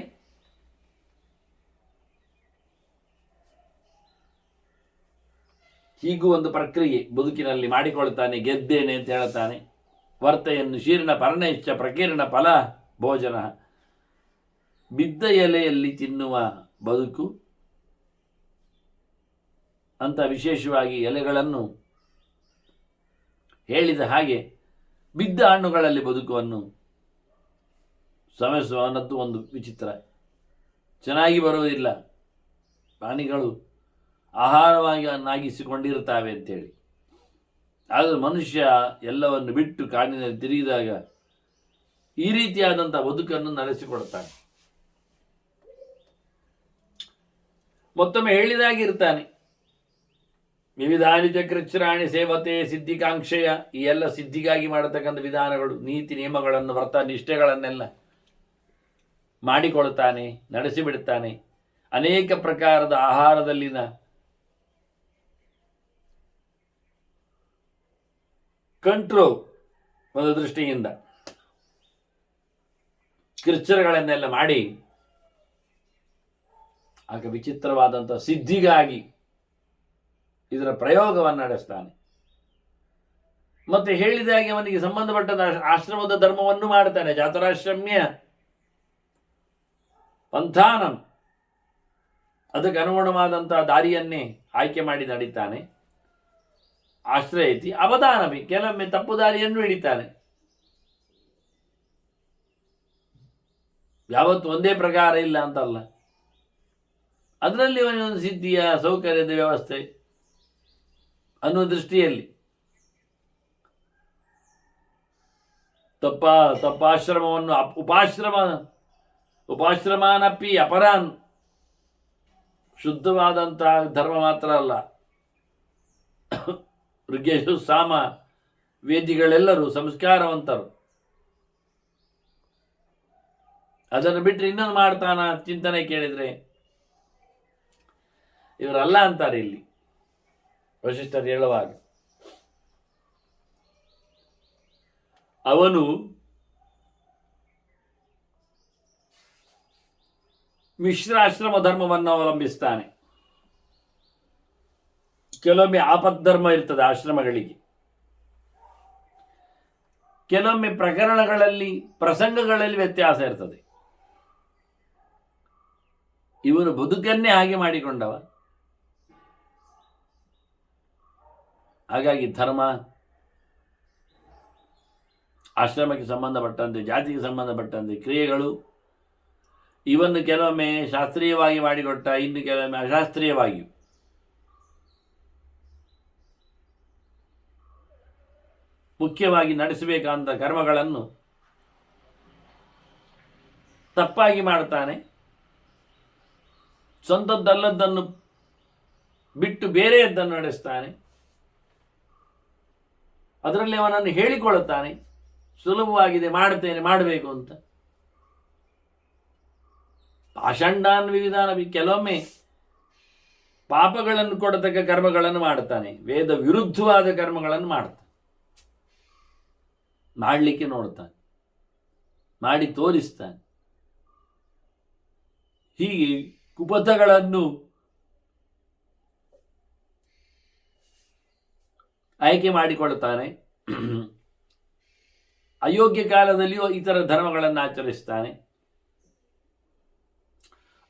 ಹೀಗೂ ಒಂದು ಪ್ರಕ್ರಿಯೆ ಬದುಕಿನಲ್ಲಿ ಮಾಡಿಕೊಳ್ತಾನೆ. ಗೆದ್ದೇನೆ ಅಂತ ಹೇಳ್ತಾನೆ. ವರ್ತಯನ್ನು ಶೀರ್ಣ ಪರ್ಣೈಶ್ಚ ಪ್ರಕೀರ್ಣ ಫಲ ಭೋಜನ, ಬಿದ್ದ ಎಲೆಯಲ್ಲಿ ತಿನ್ನುವ ಬದುಕು ಅಂತ ವಿಶೇಷವಾಗಿ ಎಲೆಗಳನ್ನು ಹೇಳಿದ ಹಾಗೆ ಬಿದ್ದ ಹಣ್ಣುಗಳಲ್ಲಿ ಬದುಕುವನ್ನು ಸವೆಸುವನದ್ದು ಒಂದು ವಿಚಿತ್ರ. ಚೆನ್ನಾಗಿ ಬರುವುದಿಲ್ಲ, ಪ್ರಾಣಿಗಳು ಆಹಾರವಾಗಿ ನಾಗಿಸಿಕೊಂಡಿರುತ್ತವೆ ಅಂತೇಳಿ. ಆದರೆ ಮನುಷ್ಯ ಎಲ್ಲವನ್ನು ಬಿಟ್ಟು ಕಾಡಿನಲ್ಲಿ ತಿರುಗಿದಾಗ ಈ ರೀತಿಯಾದಂಥ ಬದುಕನ್ನು ನಡೆಸಿಕೊಡ್ತಾನೆ. ಮತ್ತೊಮ್ಮೆ ಹೇಳಿದಾಗಿರ್ತಾನೆ, ವಿವಿಧಾನಿ ಚಕ್ರಚ್ರಾಣಿ ಸೇವತೆ ಸಿದ್ಧಿಕಾಂಕ್ಷೆಯ, ಈ ಎಲ್ಲ ಸಿದ್ಧಿಗಾಗಿ ಮಾಡತಕ್ಕಂಥ ವಿಧಾನಗಳು, ನೀತಿ ನಿಯಮಗಳನ್ನು, ವ್ರತ ನಿಷ್ಠೆಗಳನ್ನೆಲ್ಲ ಮಾಡಿಕೊಳ್ತಾನೆ, ನಡೆಸಿಬಿಡ್ತಾನೆ. ಅನೇಕ ಪ್ರಕಾರದ ಆಹಾರದಲ್ಲಿನ ಕಂಟ್ರೋಲ್ ಒಂದು ದೃಷ್ಟಿಯಿಂದ ಕಿರ್ಚರಗಳನ್ನೆಲ್ಲ ಮಾಡಿ ಆಗ ವಿಚಿತ್ರವಾದಂಥ ಸಿದ್ಧಿಗಾಗಿ ಇದರ ಪ್ರಯೋಗವನ್ನು ನಡೆಸ್ತಾನೆ. ಮತ್ತೆ ಹೇಳಿದಾಗೆ ಅವನಿಗೆ ಸಂಬಂಧಪಟ್ಟ ಆಶ್ರಮದ ಧರ್ಮವನ್ನು ಮಾಡ್ತಾನೆ. ಜಾತರಾಶ್ರಮ್ಯ ಪಂಥಾನಂ, ಅದಕ್ಕೆ ಅನುಗುಣವಾದಂತಹ ದಾರಿಯನ್ನೇ ಆಯ್ಕೆ ಮಾಡಿ ನಡೀತಾನೆ. ಆಶ್ರಯತಿ ಅವಧಾನವಿ, ಕೆಲವೊಮ್ಮೆ ತಪ್ಪು ದಾರಿಯನ್ನು ಹಿಡಿತಾನೆ. ಯಾವತ್ತು ಒಂದೇ ಪ್ರಕಾರ ಇಲ್ಲ ಅಂತಲ್ಲ, ಅದರಲ್ಲಿ ಒಂದು ಸಿದ್ಧಿಯ ಸೌಕರ್ಯದ ವ್ಯವಸ್ಥೆ ಅನ್ನೋ ದೃಷ್ಟಿಯಲ್ಲಿ ತಪ್ಪಾಶ್ರಮವನ್ನು ಉಪಾಶ್ರಮಾನಪ್ಪಿ ಅಪರಾನ್, ಶುದ್ಧವಾದಂತಹ ಧರ್ಮ ಮಾತ್ರ ಅಲ್ಲ, ಋಗ್ಯಜು ಸಾಮ ವೇದಿಗಳೆಲ್ಲರೂ ಸಂಸ್ಕಾರವಂತರು. ಅದನ್ನು ಬಿಟ್ಟರೆ ಇನ್ನೊಂದು ಮಾಡ್ತಾನ ಚಿಂತನೆ ಕೇಳಿದರೆ ಇವರಲ್ಲ ಅಂತಾರೆ ಇಲ್ಲಿ ವಶಿಷ್ಠರು ಹೇಳುವಾಗ. ಅವನು ಮಿಶ್ರಾಶ್ರಮ ಧರ್ಮವನ್ನು ಅವಲಂಬಿಸ್ತಾನೆ. ಕೆಲವೊಮ್ಮೆ ಆಪದ್ಧರ್ಮ ಇರ್ತದೆ ಆಶ್ರಮಗಳಿಗೆ, ಕೆಲವೊಮ್ಮೆ ಪ್ರಕರಣಗಳಲ್ಲಿ ಪ್ರಸಂಗಗಳಲ್ಲಿ ವ್ಯತ್ಯಾಸ ಇರ್ತದೆ. ಇವನು ಬದುಕನ್ನೇ ಹಾಗೆ ಮಾಡಿಕೊಂಡವ. ಹಾಗಾಗಿ ಧರ್ಮ, ಆಶ್ರಮಕ್ಕೆ ಸಂಬಂಧಪಟ್ಟಂತೆ, ಜಾತಿಗೆ ಸಂಬಂಧಪಟ್ಟಂತೆ ಕ್ರಿಯೆಗಳು ಇವನ್ನು ಕೆಲವೊಮ್ಮೆ ಶಾಸ್ತ್ರೀಯವಾಗಿ ಮಾಡಿಕೊಟ್ಟ, ಇನ್ನು ಕೆಲವೊಮ್ಮೆ ಅಶಾಸ್ತ್ರೀಯವಾಗಿಯೂ. ಮುಖ್ಯವಾಗಿ ನಡೆಸಬೇಕಂತ ಕರ್ಮಗಳನ್ನು ತಪ್ಪಾಗಿ ಮಾಡ್ತಾನೆ. ಸ್ವಂತದ್ದಲ್ಲದನ್ನು ಬಿಟ್ಟು ಬೇರೆಯದ್ದನ್ನು ನಡೆಸ್ತಾನೆ. ಅದರಲ್ಲಿ ಅವನನ್ನು ಹೇಳಿಕೊಳ್ಳುತ್ತಾನೆ, ಸುಲಭವಾಗಿದೆ, ಮಾಡ್ತೇನೆ, ಮಾಡಬೇಕು ಅಂತ. ಪಾಷಂಡಾನ್ ವಿವಿಧಾನವಿ, ಕೆಲವೊಮ್ಮೆ ಪಾಪಗಳನ್ನು ಕೊಡತಕ್ಕ ಕರ್ಮಗಳನ್ನು ಮಾಡುತ್ತಾನೆ, ವೇದ ವಿರುದ್ಧವಾದ ಕರ್ಮಗಳನ್ನು ಮಾಡ್ತಾನೆ, ಮಾಡಲಿಕ್ಕೆ ನೋಡ್ತಾನೆ, ಮಾಡಿ ತೋರಿಸ್ತಾನೆ. ಹೀಗೆ ಕುಪಥಗಳನ್ನು ಆಯ್ಕೆ ಮಾಡಿಕೊಳ್ಳುತ್ತಾನೆ. ಅಯೋಗ್ಯ ಕಾಲದಲ್ಲಿಯೂ ಇತರ ಧರ್ಮಗಳನ್ನು ಆಚರಿಸ್ತಾನೆ.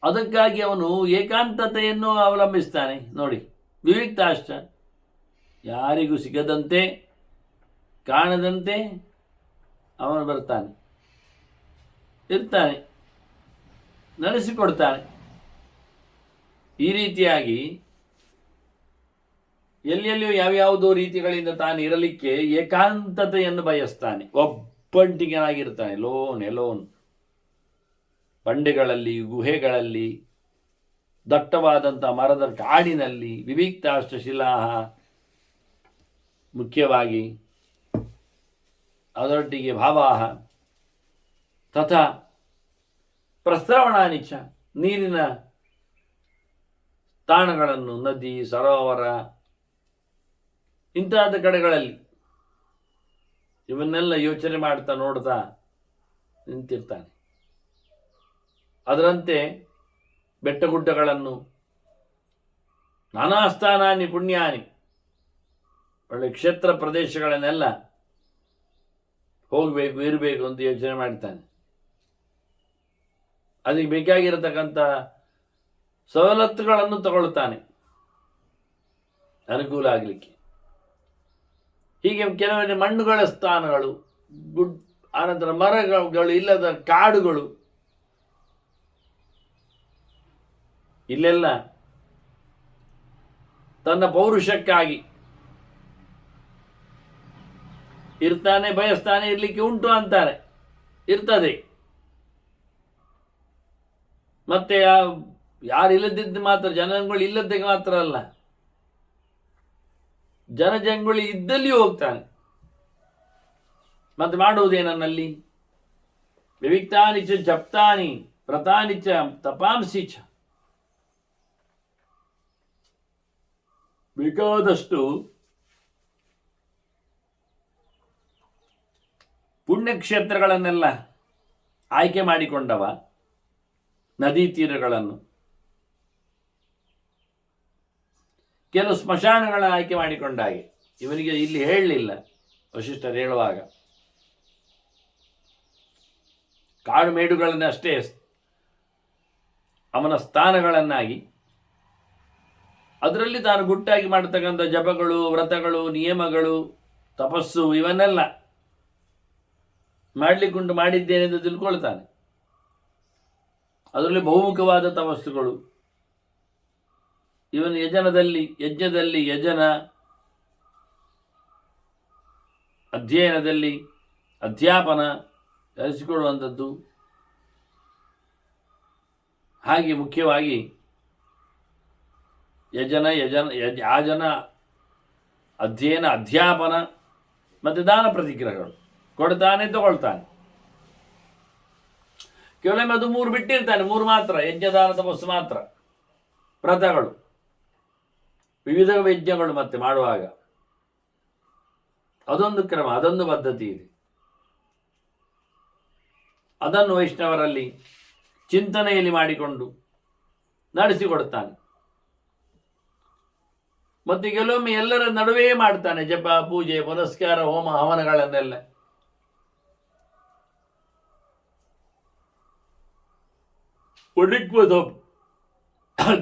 ಅದಕ್ಕಾಗಿ ಅವನು ಏಕಾಂತತೆಯನ್ನು ಅವಲಂಬಿಸ್ತಾನೆ. ನೋಡಿ, ವಿವಿಕ್ತಾಶ್ಚ, ಯಾರಿಗೂ ಸಿಗದಂತೆ ಕಾಣದಂತೆ ಅವನು ಬರ್ತಾನೆ, ಇರ್ತಾನೆ, ನಡೆಸಿಕೊಡ್ತಾನೆ. ಈ ರೀತಿಯಾಗಿ ಎಲ್ಲೆಲ್ಲಿಯೂ ಯಾವ್ಯಾವುದೋ ರೀತಿಗಳಿಂದ ತಾನು ಇರಲಿಕ್ಕೆ ಏಕಾಂತತೆಯನ್ನು ಬಯಸ್ತಾನೆ. ಒಬ್ಬಂಟಿಗನಾಗಿರ್ತಾನೆ, ಲೋನ್ ಬಂಡೆಗಳಲ್ಲಿ, ಗುಹೆಗಳಲ್ಲಿ, ದಟ್ಟವಾದಂಥ ಮರದ ಕಾಡಿನಲ್ಲಿ, ವಿವಿಕ್ತಾಶ್ಚ ಶಿಲಾಹ, ಮುಖ್ಯವಾಗಿ ಅದರೊಟ್ಟಿಗೆ ಭಾವಾಹ ತಥಾ ಪ್ರಸ್ರವಣಾನಿಚ, ನೀರಿನ ತಾಣಗಳನ್ನು, ನದಿ, ಸರೋವರ ಇಂತಹದ ಕಡೆಗಳಲ್ಲಿ ಇವನ್ನೆಲ್ಲ ಯೋಚನೆ ಮಾಡ್ತಾ ನೋಡ್ತಾ ನಿಂತಿರ್ತಾನೆ. ಅದರಂತೆ ಬೆಟ್ಟಗುಡ್ಡಗಳನ್ನು, ನಾನಾ ಸ್ಥಾನಾನಿ ಪುಣ್ಯಾನಿ, ಒಳ್ಳೆ ಕ್ಷೇತ್ರ ಪ್ರದೇಶಗಳನ್ನೆಲ್ಲ ಹೋಗಬೇಕು, ಇರಬೇಕು ಅಂತ ಯೋಚನೆ ಮಾಡ್ತಾನೆ. ಅದಕ್ಕೆ ಬೇಕಾಗಿರತಕ್ಕಂಥ ಸವಲತ್ತುಗಳನ್ನು ತಗೊಳ್ತಾನೆ ಅನುಕೂಲ ಆಗಲಿಕ್ಕೆ. ಹೀಗೆ ಕೆಲವೊಂದು ಮಣ್ಣುಗಳ ಸ್ಥಾನಗಳು, ಆನಂತರ ಮರಗಳು ಇಲ್ಲದ ಕಾಡುಗಳು, ಇಲ್ಲೆಲ್ಲ ತನ್ನ ಪೌರುಷಕ್ಕಾಗಿ ಇರ್ತಾನೆ, ಬಯಸ್ತಾನೆ, ಇರ್ಲಿಕ್ಕೆ ಉಂಟು ಅಂತಾರೆ, ಇರ್ತದೆ. ಮತ್ತೆ ಯಾರಿಲ್ಲದಿದ್ದು ಮಾತ್ರ, ಜನಗಳು ಇಲ್ಲದ್ದಕ್ಕೆ ಮಾತ್ರ ಅಲ್ಲ, ಜನಜಂಗುಳಿ ಇದ್ದಲ್ಲಿಯೂ ಹೋಗ್ತಾನೆ. ಮತ್ತೆ ಮಾಡುವುದೇನಲ್ಲಿ ವಿವಿಕ್ತಾನಿ ಚ ಜಪ್ತಾನಿ ವ್ರತಾನಿ ಚ ತಪಾಂಸಿ ಚ, ಬೇಕಾದಷ್ಟು ಪುಣ್ಯಕ್ಷೇತ್ರಗಳನ್ನೆಲ್ಲ ಆಯ್ಕೆ ಮಾಡಿಕೊಂಡವ, ನದಿ ತೀರಗಳನ್ನು, ಕೆಲವು ಸ್ಮಶಾನಗಳನ್ನು ಆಯ್ಕೆ ಮಾಡಿಕೊಂಡಾಗೆ. ಇವನಿಗೆ ಇಲ್ಲಿ ಹೇಳಲಿಲ್ಲ ವಶಿಷ್ಠರು ಹೇಳುವಾಗ, ಕಾಡು ಮೇಡುಗಳನ್ನು ಅಷ್ಟೇ ಅವನ ಸ್ಥಾನಗಳನ್ನಾಗಿ ಅದರಲ್ಲಿ ತಾನು ಗುಟ್ಟಾಗಿ ಮಾಡ್ತಕ್ಕಂಥ ಜಪಗಳು, ವ್ರತಗಳು, ನಿಯಮಗಳು, ತಪಸ್ಸು ಇವನ್ನೆಲ್ಲ ಮಾಡಲಿಕ್ಕುಂಟು ಮಾಡಿದ್ದೇನೆ ಎಂದು ತಿಳ್ಕೊಳ್ತಾನೆ. ಅದರಲ್ಲಿ ಬಹುಮುಖವಾದ ತಪಸ್ಸುಗಳು, ಇವನು ಯಜ್ಞದಲ್ಲಿ ಯಜನ, ಅಧ್ಯಯನದಲ್ಲಿ ಅಧ್ಯಾಪನ ಕಲಿಸಿಕೊಡುವಂಥದ್ದು. ಹಾಗೆ ಮುಖ್ಯವಾಗಿ ಯಾಜನ, ಅಧ್ಯಯನ, ಅಧ್ಯಾಪನ ಮತ್ತು ದಾನ ಪ್ರತಿಗ್ರಹಗಳು ಕೊಡ್ತಾನೆ, ತಗೊಳ್ತಾನೆ. ಕೆಲವೊಮ್ಮೆ ಅದು 3 ಬಿಟ್ಟಿರ್ತಾನೆ, 3 ಮಾತ್ರ, ಯಜ್ಞದಾನ ತಪಸ್ಸು ಮಾತ್ರ. ವ್ರತಗಳು, ವಿವಿಧ ಯಜ್ಞಗಳು ಮತ್ತೆ ಮಾಡುವಾಗ ಅದೊಂದು ಕ್ರಮ, ಅದೊಂದು ಪದ್ಧತಿ ಇದೆ. ಅದನ್ನು ವೈಷ್ಣವರಲ್ಲಿ ಚಿಂತನೆಯಲ್ಲಿ ಮಾಡಿಕೊಂಡು ನಡೆಸಿಕೊಡುತ್ತಾನೆ. ಮತ್ತು ಕೆಲವೊಮ್ಮೆ ಎಲ್ಲರ ನಡುವೆ ಮಾಡ್ತಾನೆ, ಜಪ, ಪೂಜೆ, ಪುನಸ್ಕಾರ, ಹೋಮ ಹವನಗಳನ್ನೆಲ್ಲ. ಒಡಿಕ್ವದ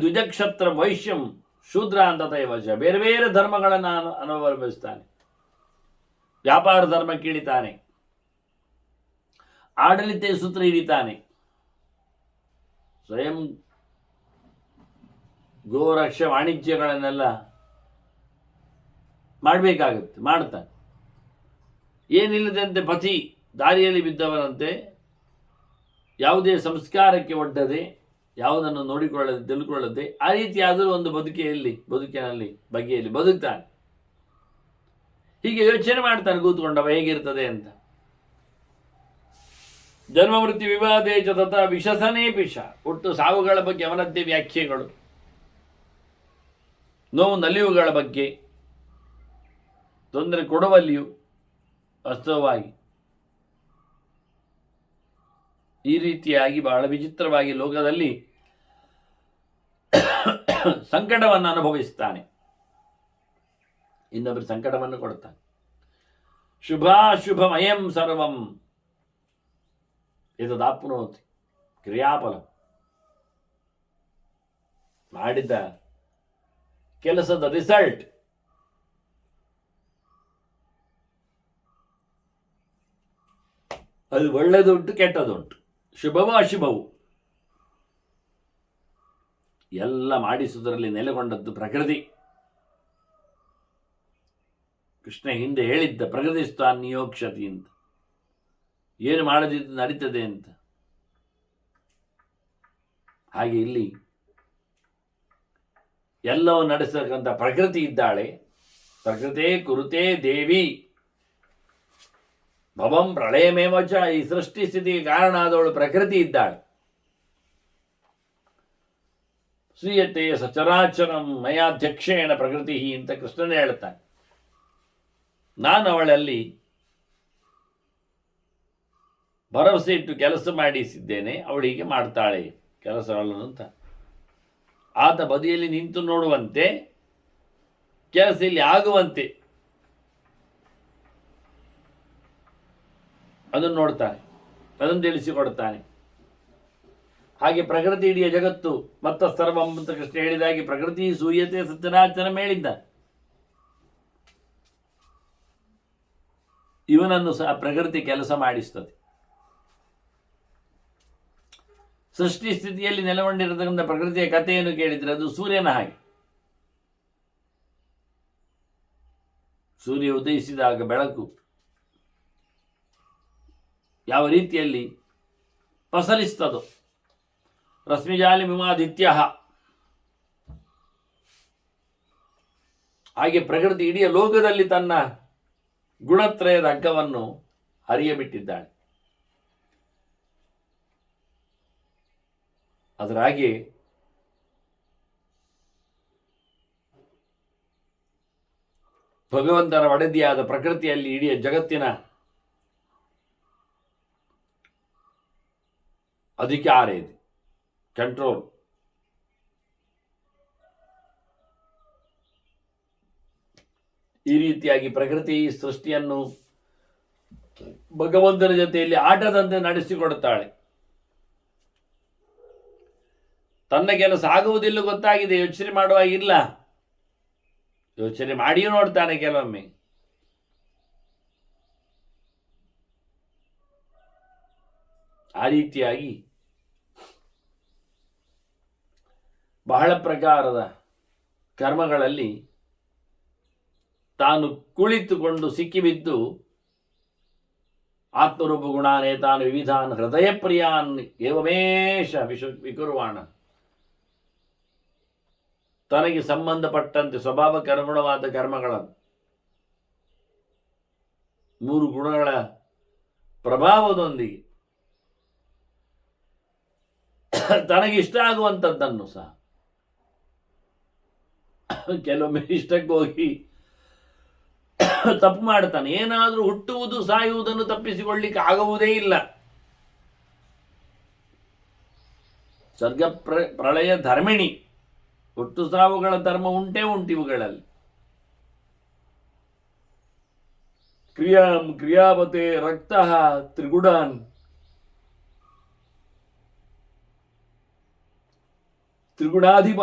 ದ್ವಿಜಕ್ಷತ್ರ ವೈಶ್ಯಂ ಶೂದ್ರ ಅಂತ ವಶ, ಬೇರೆ ಬೇರೆ ಧರ್ಮಗಳನ್ನು ಅನುಭವಿಸ್ತಾನೆ. ವ್ಯಾಪಾರ ಧರ್ಮಕ್ಕೆ ಇಳಿತಾನೆ, ಆಡಳಿತ ಸೂತ್ರ ಹಿಡಿತಾನೆ, ಸ್ವಯಂ ಗೋರಕ್ಷ ವಾಣಿಜ್ಯಗಳನ್ನೆಲ್ಲ ಮಾಡಬೇಕಾಗುತ್ತೆ, ಮಾಡ್ತಾನೆ. ಏನಿಲ್ಲದಂತೆ ಪತಿ ದಾರಿಯಲ್ಲಿ ಬಿದ್ದವರಂತೆ, ಯಾವುದೇ ಸಂಸ್ಕಾರಕ್ಕೆ ಒಡ್ಡದೆ, ಯಾವುದನ್ನು ನೋಡಿಕೊಳ್ಳದೆ ತಿಳ್ಕೊಳ್ಳದೆ, ಆ ರೀತಿಯಾದರೂ ಒಂದು ಬದುಕಿನಲ್ಲಿ ಬಗೆಯಲ್ಲಿ ಬದುಕ್ತಾನೆ. ಹೀಗೆ ಯೋಚನೆ ಮಾಡ್ತಾನೆ ಕೂತ್ಕೊಂಡವ ಹೇಗಿರ್ತದೆ ಅಂತ. ಜನ್ಮ ಮೃತ್ಯು ವಿವಾದೇ ಚ ತಥಾ ವಿಶಸನೇ ಪಿಶ, ಒಟ್ಟು ಸಾವುಗಳ ಬಗ್ಗೆ ಅವನದ್ದೇ ವ್ಯಾಖ್ಯೆಗಳು, ನೋವು ನಲಿವುಗಳ ಬಗ್ಗೆ, ತೊಂದರೆ ಕೊಡುವಲ್ಲಿಯೂ ವಾಸ್ತವವಾಗಿ ಈ ರೀತಿಯಾಗಿ ಬಹಳ ವಿಚಿತ್ರವಾಗಿ ಲೋಕದಲ್ಲಿ ಸಂಕಟವನ್ನು ಅನುಭವಿಸ್ತಾನೆ, ಇನ್ನೊಬ್ಬರು ಸಂಕಟವನ್ನು ಕೊಡ್ತಾನೆ. ಶುಭಾಶುಭಮಯಂ ಸರ್ವಂ ಇದದಾಪ್ನೋತಿ ಕ್ರಿಯಾಫಲ, ಮಾಡಿದ ಕೆಲಸದ ರಿಸಲ್ಟ್ ಅದು ಒಳ್ಳೆದುಂಟು, ಕೆಟ್ಟದುಂಟು, ಶುಭವೂ ಅಶುಭವು ಎಲ್ಲ ಮಾಡಿಸುವುದರಲ್ಲಿ ನೆಲೆಗೊಂಡದ್ದು ಪ್ರಕೃತಿ. ಕೃಷ್ಣ ಹಿಂದೆ ಹೇಳಿದ್ದ ಪ್ರಕೃತಿಸ್ತಾನ್ ನಿಯೋಕ್ಷತಿ ಅಂತ, ಏನು ಮಾಡದಿದ್ದು ನಡೀತದೆ ಅಂತ. ಹಾಗೆ ಇಲ್ಲಿ ಎಲ್ಲವೂ ನಡೆಸತಕ್ಕಂಥ ಪ್ರಕೃತಿ ಇದ್ದಾಳೆ. ಪ್ರಕೃತೇ ಕುರುತೇ ದೇವಿ ಭವಂ ಪ್ರಳಯಮೇವಚ, ಈ ಸೃಷ್ಟಿ ಸ್ಥಿತಿಗೆ ಕಾರಣ ಆದವಳು ಪ್ರಕೃತಿ ಇದ್ದಾಳೆ. ಶ್ರೀಯತೆ ಸಚರಾಚರಂ ಮಯಾಧ್ಯಕ್ಷೇಣ ಪ್ರಕೃತಿ ಅಂತ ಕೃಷ್ಣನೇ ಹೇಳ್ತಾನೆ. ನಾನು ಅವಳಲ್ಲಿ ಭರವಸೆ ಇಟ್ಟು ಕೆಲಸ ಮಾಡಿಸಿದ್ದೇನೆ, ಅವಳು ಹೀಗೆ ಮಾಡ್ತಾಳೆ ಕೆಲಸಗಳನ್ನು ಅಂತ. ಆತ ಬದಿಯಲ್ಲಿ ನಿಂತು ನೋಡುವಂತೆ, ಕೆಲಸ ಇಲ್ಲಿ ಆಗುವಂತೆ ಅದನ್ನು ನೋಡ್ತಾನೆ, ಅದನ್ನು ತಿಳಿಸಿಕೊಡ್ತಾನೆ. ಹಾಗೆ ಪ್ರಕೃತಿ ಇಡಿಯ ಜಗತ್ತು ಮತ್ತ ಸರ್ವಂ ಅಂತ ಕೃಷ್ಣ ಹೇಳಿದಾಗೆ ಪ್ರಕೃತಿ ಸೂಯತೆ ಸತ್ಯನಾಚನ ಹೇಳಿದ್ದ. ಇವನನ್ನು ಸಹ ಪ್ರಕೃತಿ ಕೆಲಸ ಮಾಡಿಸ್ತದೆ. ಸೃಷ್ಟಿ ಸ್ಥಿತಿಯಲ್ಲಿ ನೆಲೆಗೊಂಡಿರತಕ್ಕಂಥ ಪ್ರಕೃತಿಯ ಕಥೆಯನ್ನು ಕೇಳಿದರೆ ಅದು ಸೂರ್ಯನ ಹಾಗೆ. ಸೂರ್ಯ ಉದಯಿಸಿದಾಗ ಬೆಳಕು ಯಾವ ರೀತಿಯಲ್ಲಿ ಪಸರಿಸ್ತದೋ, ರಶ್ಮಿಜಾಲಿ ಮಿಮಾದಿತ್ಯ, ಹಾಗೆ ಪ್ರಕೃತಿ ಇಡೀ ಲೋಕದಲ್ಲಿ ತನ್ನ ಗುಣತ್ರಯದ ಹಗ್ಗವನ್ನು ಹರಿಯಬಿಟ್ಟಿದ್ದಾಳೆ. ಅದರ ಹಾಗೆ ಭಗವಂತನ ಒಡೆದಿಯಾದ ಪ್ರಕೃತಿಯಲ್ಲಿ ಇಡೀ ಜಗತ್ತಿನ ಅಧಿಕಾರ ಇದೆ, ಕಂಟ್ರೋಲ್. ಈ ರೀತಿಯಾಗಿ ಪ್ರಕೃತಿ ಸೃಷ್ಟಿಯನ್ನು ಭಗವಂತನ ಜೊತೆಯಲ್ಲಿ ಆಟದಂತೆ ನಡೆಸಿಕೊಡುತ್ತಾಳೆ. ತನ್ನ ಕೆಲಸ ಆಗುವುದಿಲ್ಲ ಗೊತ್ತಾಗಿದೆ, ಯೋಚನೆ ಮಾಡುವಾಗಿಲ್ಲ, ಯೋಚನೆ ಮಾಡಿಯೂ ನೋಡ್ತಾನೆ ಕೆಲವೊಮ್ಮೆ. ಆ ರೀತಿಯಾಗಿ ಬಹಳ ಪ್ರಕಾರದ ಕರ್ಮಗಳಲ್ಲಿ ತಾನು ಕುಳಿತುಕೊಂಡು ಸಿಕ್ಕಿಬಿದ್ದು ಆತ್ಮರೂಪ ಗುಣಾನೇ ತಾನು ವಿವಿಧಾನ್ ಹೃದಯ ಪ್ರಿಯಾನ್ ಏವಮೇಶ ವಿಕುರ್ವಾಣ. ತನಗೆ ಸಂಬಂಧಪಟ್ಟಂತೆ ಸ್ವಭಾವಕ್ಕನುಗುಣವಾದ ಕರ್ಮಗಳನ್ನು 3 ಗುಣಗಳ ಪ್ರಭಾವದೊಂದಿಗೆ ತನಗಿಷ್ಟ ಆಗುವಂಥದ್ದನ್ನು ಸಹ ಕೆಲವೊಮ್ಮೆ ಇಷ್ಟಕ್ಕೆ ಹೋಗಿ ತಪ್ಪು ಮಾಡ್ತಾನೆ. ಏನಾದರೂ ಹುಟ್ಟುವುದು ಸಾಯುವುದನ್ನು ತಪ್ಪಿಸಿಕೊಳ್ಳಿಕ್ಕೆ ಆಗುವುದೇ ಇಲ್ಲ. ಸರ್ಗ ಪ್ರಳಯ ಧರ್ಮಿಣಿ, ಹುಟ್ಟು ಸಾವುಗಳ ಧರ್ಮ ಉಂಟೇ ಉಂಟು ಇವುಗಳಲ್ಲಿ. ಕ್ರಿಯಾಪತೆ ರಕ್ತ ತ್ರಿಗುಣಾನ್, ತ್ರಿಗುಣಾಧಿಪ,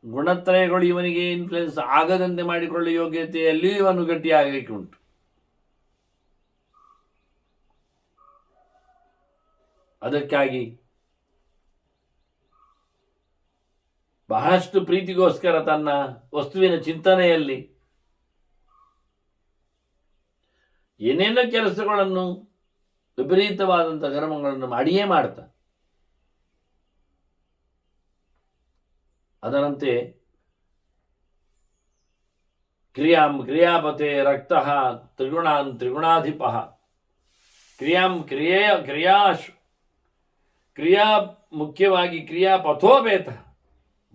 ಗುಣತ್ರಯಗಳು ಇವನಿಗೆ ಇನ್ಫ್ಲುಯೆನ್ಸ್ ಆಗದಂತೆ ಮಾಡಿಕೊಳ್ಳುವ ಯೋಗ್ಯತೆಯಲ್ಲಿಯೂ ಇವನು ಗಟ್ಟಿಯಾಗಲಿಕ್ಕೆ ಉಂಟು. ಅದಕ್ಕಾಗಿ ಬಹಳಷ್ಟು ಪ್ರೀತಿಗೋಸ್ಕರ ತನ್ನ ವಸ್ತುವಿನ ಚಿಂತನೆಯಲ್ಲಿ ಏನೇನೋ ಕೆಲಸಗಳನ್ನು, ವಿಪರೀತವಾದಂಥ ಕರ್ಮಗಳನ್ನು ಮಾಡಿಯೇ ಮಾಡ್ತಾ. ಅದರಂತೆ ಕ್ರಿಯಾಪತೆ ರಕ್ತ ತ್ರಿಗುಣಾನ್ ತ್ರಿಗುಣಾಧಿಪ, ಕ್ರಿಯಾ ಮುಖ್ಯವಾಗಿ ಕ್ರಿಯಾಪಥೋಪೇತ,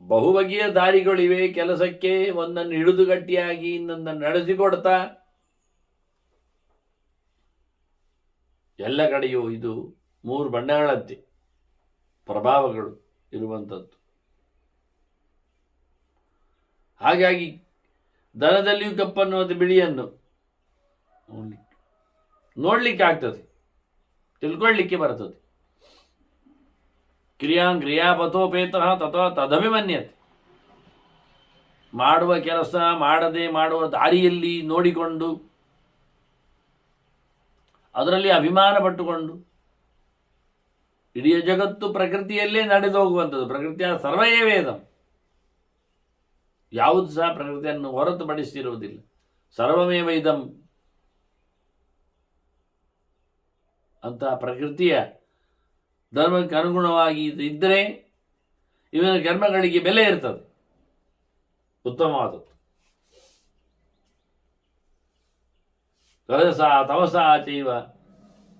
ಬಹುಬಗೆಯ ದಾರಿಗಳಿವೆ ಕೆಲಸಕ್ಕೆ. ಒಂದನ್ನು ಹಿಡಿದು ಗಟ್ಟಿಯಾಗಿ ಇನ್ನೊಂದನ್ನು ನಡೆಸಿಕೊಡ್ತಾ ಎಲ್ಲ ಕಡೆಯೂ ಇದು 3 ಬಣ್ಣಗಳಂತೆ ಪ್ರಭಾವಗಳು ಇರುವಂಥದ್ದು. ಹಾಗಾಗಿ ದನದಲ್ಲಿಯೂ ಕಪ್ಪನ್ನು ಮತ್ತು ಬಿಳಿಯನ್ನು ನೋಡ್ಲಿಕ್ಕೆ ಆಗ್ತದೆ, ತಿಳ್ಕೊಳ್ಳಿಕ್ಕೆ ಬರ್ತದೆ. ಕ್ರಿಯಾಪಥೋಪೇತ ತಥಾ ತದಭಿಮನ್ಯತೆ, ಮಾಡುವ ಕೆಲಸ ಮಾಡದೆ ಮಾಡುವ ದಾರಿಯಲ್ಲಿ ನೋಡಿಕೊಂಡು ಅದರಲ್ಲಿ ಅಭಿಮಾನ ಪಟ್ಟುಕೊಂಡು ಇಡೀ ಜಗತ್ತು ಪ್ರಕೃತಿಯಲ್ಲೇ ನಡೆದು ಹೋಗುವಂಥದ್ದು. ಪ್ರಕೃತಿಯ ಸರ್ವಯೇ ವೇದ, ಯಾವುದು ಸಹ ಪ್ರಕೃತಿಯನ್ನು ಹೊರತುಪಡಿಸಿರುವುದಿಲ್ಲ. ಸರ್ವಮೇವ ಇದಂ ಅಂತ ಪ್ರಕೃತಿಯ ಧರ್ಮಕ್ಕೆ ಅನುಗುಣವಾಗಿ ಇದ್ದರೆ ಇವನ ಕರ್ಮಗಳಿಗೆ ಬೆಲೆ ಇರ್ತದೆ, ಉತ್ತಮವಾದದ್ದು. ರಜಸಾ ತಮಸಾ ಚೈವ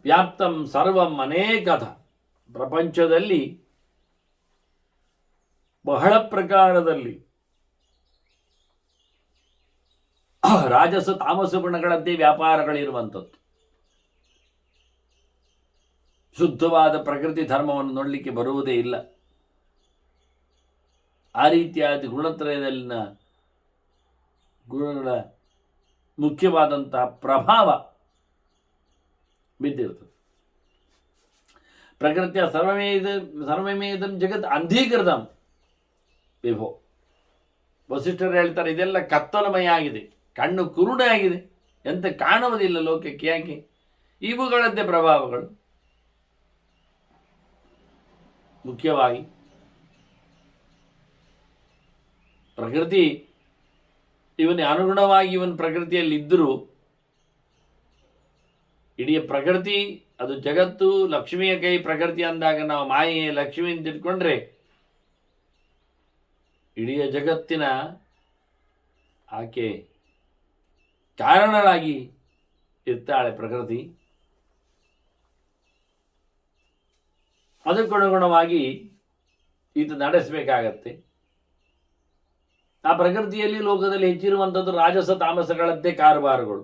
ವ್ಯಾಪ್ತಂ ಸರ್ವಂ ಅನೇಕಧ, ಪ್ರಪಂಚದಲ್ಲಿ ಬಹಳ ಪ್ರಕಾರದಲ್ಲಿ ರಾಜಸ ತಾಮಸ ಗುಣಗಳಂತೆ ವ್ಯಾಪಾರಗಳಿರುವಂಥದ್ದು. ಶುದ್ಧವಾದ ಪ್ರಕೃತಿ ಧರ್ಮವನ್ನು ನೋಡಲಿಕ್ಕೆ ಬರುವುದೇ ಇಲ್ಲ. ಆ ರೀತಿಯಾದ ಗುಣತ್ರಯದಲ್ಲಿನ ಗುಣಗಳ ಮುಖ್ಯವಾದಂತಹ ಪ್ರಭಾವ ಬಿದ್ದಿರ್ತದೆ. ಪ್ರಕೃತಿಯ ಸರ್ವಮೇದಂ ಜಗತ್ ಅಂಧೀಕೃತಂ ವಿಭೋ. ವಸಿಷ್ಠರು ಹೇಳ್ತಾರೆ, ಇದೆಲ್ಲ ಕತ್ತಲಮಯ ಆಗಿದೆ, ಕಣ್ಣು ಕುರುಡಾಗಿದೆ, ಎಂತ ಕಾಣುವುದಿಲ್ಲ ಲೋಕಕ್ಕೆ. ಯಾಕೆ? ಇವುಗಳದ್ದೇ ಪ್ರಭಾವಗಳು. ಮುಖ್ಯವಾಗಿ ಪ್ರಕೃತಿ ಇವನ ಅನುಗುಣವಾಗಿ ಇವನ್ ಪ್ರಕೃತಿಯಲ್ಲಿ ಇದ್ದರೂ ಇಡೀ ಪ್ರಕೃತಿ ಅದು ಜಗತ್ತು ಲಕ್ಷ್ಮಿಯ ಕೈ ಪ್ರಕೃತಿ ಅಂದಾಗ ನಾವು ಮಾಯೆ ಲಕ್ಷ್ಮಿ ಅಂತ ಇಟ್ಕೊಂಡ್ರೆ ಇಡೀ ಜಗತ್ತಿನ ಆಕೆ ಕಾರಣಳಾಗಿ ಇರ್ತಾಳೆ ಪ್ರಕೃತಿ. ಅದಕ್ಕನುಗುಣವಾಗಿ ಇದು ನಡೆಸಬೇಕಾಗತ್ತೆ. ಆ ಪ್ರಕೃತಿಯಲ್ಲಿ ಲೋಕದಲ್ಲಿ ಹೆಚ್ಚಿರುವಂಥದ್ದು ರಾಜಸ ತಾಮಸಗಳದ್ದೇ ಕಾರುಬಾರುಗಳು.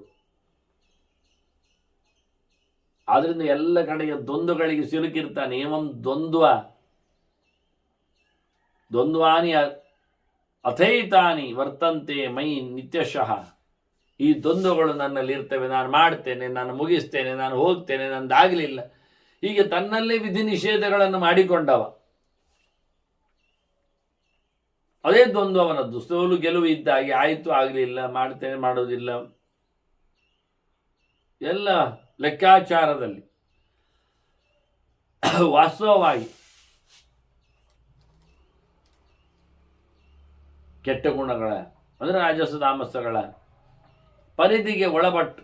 ಆದ್ರಿಂದ ಎಲ್ಲ ಕಡೆಯ ದ್ವಂದ್ವಗಳಿಗೆ ಸಿಲುಕಿರ್ತಾನೆ. ಏವಂ ದ್ವಂದ್ವಾನಿ ಅಥೈತಾನಿ ವರ್ತಂತೆ ಮೈ ನಿತ್ಯಶಃ. ಈ ದ್ವಂದ್ವಗಳು ನನ್ನಲ್ಲಿ ಇರ್ತವೆ, ನಾನು ಮಾಡ್ತೇನೆ, ನಾನು ಮುಗಿಸ್ತೇನೆ, ನಾನು ಹೋಗ್ತೇನೆ, ನಂದಾಗಲಿಲ್ಲ, ಹೀಗೆ ತನ್ನಲ್ಲೇ ವಿಧಿ ನಿಷೇಧಗಳನ್ನು ಮಾಡಿಕೊಂಡವ. ಅದೇ ದ್ವಂದ್ವ ಅವನದ್ದು. ಸೋಲು ಗೆಲುವು ಇದ್ದಾಗೆ, ಆಯಿತು ಆಗಲಿಲ್ಲ, ಮಾಡ್ತೇನೆ ಮಾಡೋದಿಲ್ಲ, ಎಲ್ಲ ಲೆಕ್ಕಾಚಾರದಲ್ಲಿ. ವಾಸ್ತವವಾಗಿ ಕೆಟ್ಟ ಗುಣಗಳ ಅಂದರೆ ರಾಜಸ ತಾಮಸಗಳ ಪರಿಧಿಗೆ ಒಳಪಟ್ಟು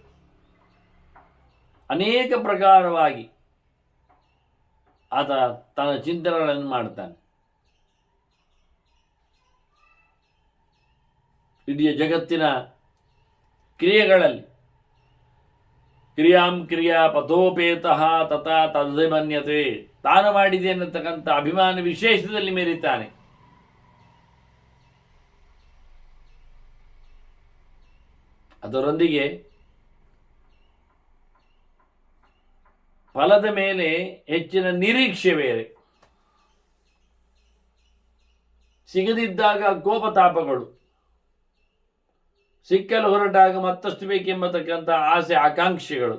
ಅನೇಕ ಪ್ರಕಾರವಾಗಿ ಆತ ತನ್ನ ಚಿಂತನೆಗಳನ್ನು ಮಾಡ್ತಾನೆ. ಇಡೀ ಜಗತ್ತಿನ ಕ್ರಿಯೆಗಳಲ್ಲಿ ಕ್ರಿಯಾಂ ಕ್ರಿಯಾ ಪಥೋಪೇತಃ ತಥಾ ತದ್ಮನ್ಯತೆ, ತಾನು ಮಾಡಿದೆ ಅನ್ನತಕ್ಕಂಥ ಅಭಿಮಾನ ವಿಶೇಷದಲ್ಲಿ ಮೆರೀತಾನೆ. ಅದರೊಂದಿಗೆ ಫಲದ ಮೇಲೆ ಹೆಚ್ಚಿನ ನಿರೀಕ್ಷೆ ಬೇರೆ. ಸಿಗದಿದ್ದಾಗ ಕೋಪತಾಪಗಳು, ಸಿಕ್ಕಲು ಹೊರಟಾಗ ಮತ್ತಷ್ಟು ಬೇಕೆಂಬತಕ್ಕಂಥ ಆಸೆ ಆಕಾಂಕ್ಷೆಗಳು.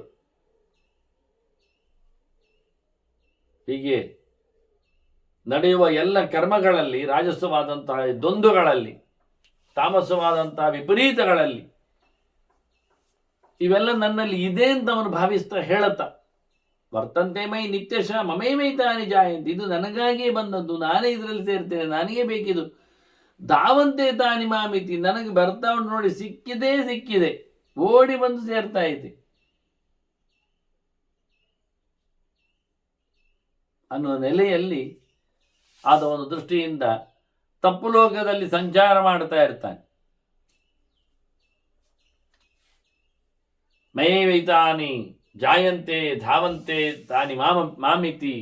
ಹೀಗೆ ನಡೆಯುವ ಎಲ್ಲ ಕರ್ಮಗಳಲ್ಲಿ, ರಾಜಸವಾದಂತಹ ದ್ವಂದ್ವಗಳಲ್ಲಿ, ತಾಮಸವಾದಂತಹ ವಿಪರೀತಗಳಲ್ಲಿ ಇವೆಲ್ಲ ನನ್ನಲ್ಲಿ ಇದೆ ಅಂತ ಅವನು ಭಾವಿಸ್ತಾ ಹೇಳುತ್ತಾ, ವರ್ತಂತೆ ಮೈ ನಿತ್ಯಶ ಮಮೇ ಮೈ ತಾನಿ ಜಾಯಂತಿ, ಇದು ನನಗಾಗಿಯೇ ಬಂದದ್ದು, ನಾನೇ ಇದರಲ್ಲಿ ಸೇರ್ತೇನೆ, ನನಗೆ ಬೇಕಿದು. ಧಾವಂತೆ ತಾನಿ ಮಾಮಿತಿ, ನನಗೆ ಬರ್ತಾ ಉಂಟು ನೋಡಿ, ಸಿಕ್ಕಿದೆ, ಓಡಿ ಬಂದು ಸೇರ್ತಾ ಇದೆ ಅನ್ನುವ ನೆಲೆಯಲ್ಲಿ ಆದ ಒಂದು ದೃಷ್ಟಿಯಿಂದ ತಪ್ಪು ಲೋಕದಲ್ಲಿ ಸಂಚಾರ ಮಾಡ್ತಾ ಇರ್ತಾನೆ. ಮೈ ವೈತಾನಿ ಜಾಯಂತೆ ಧಾವಂತೆ ತಾನಿ ಮಾಮಿತಿ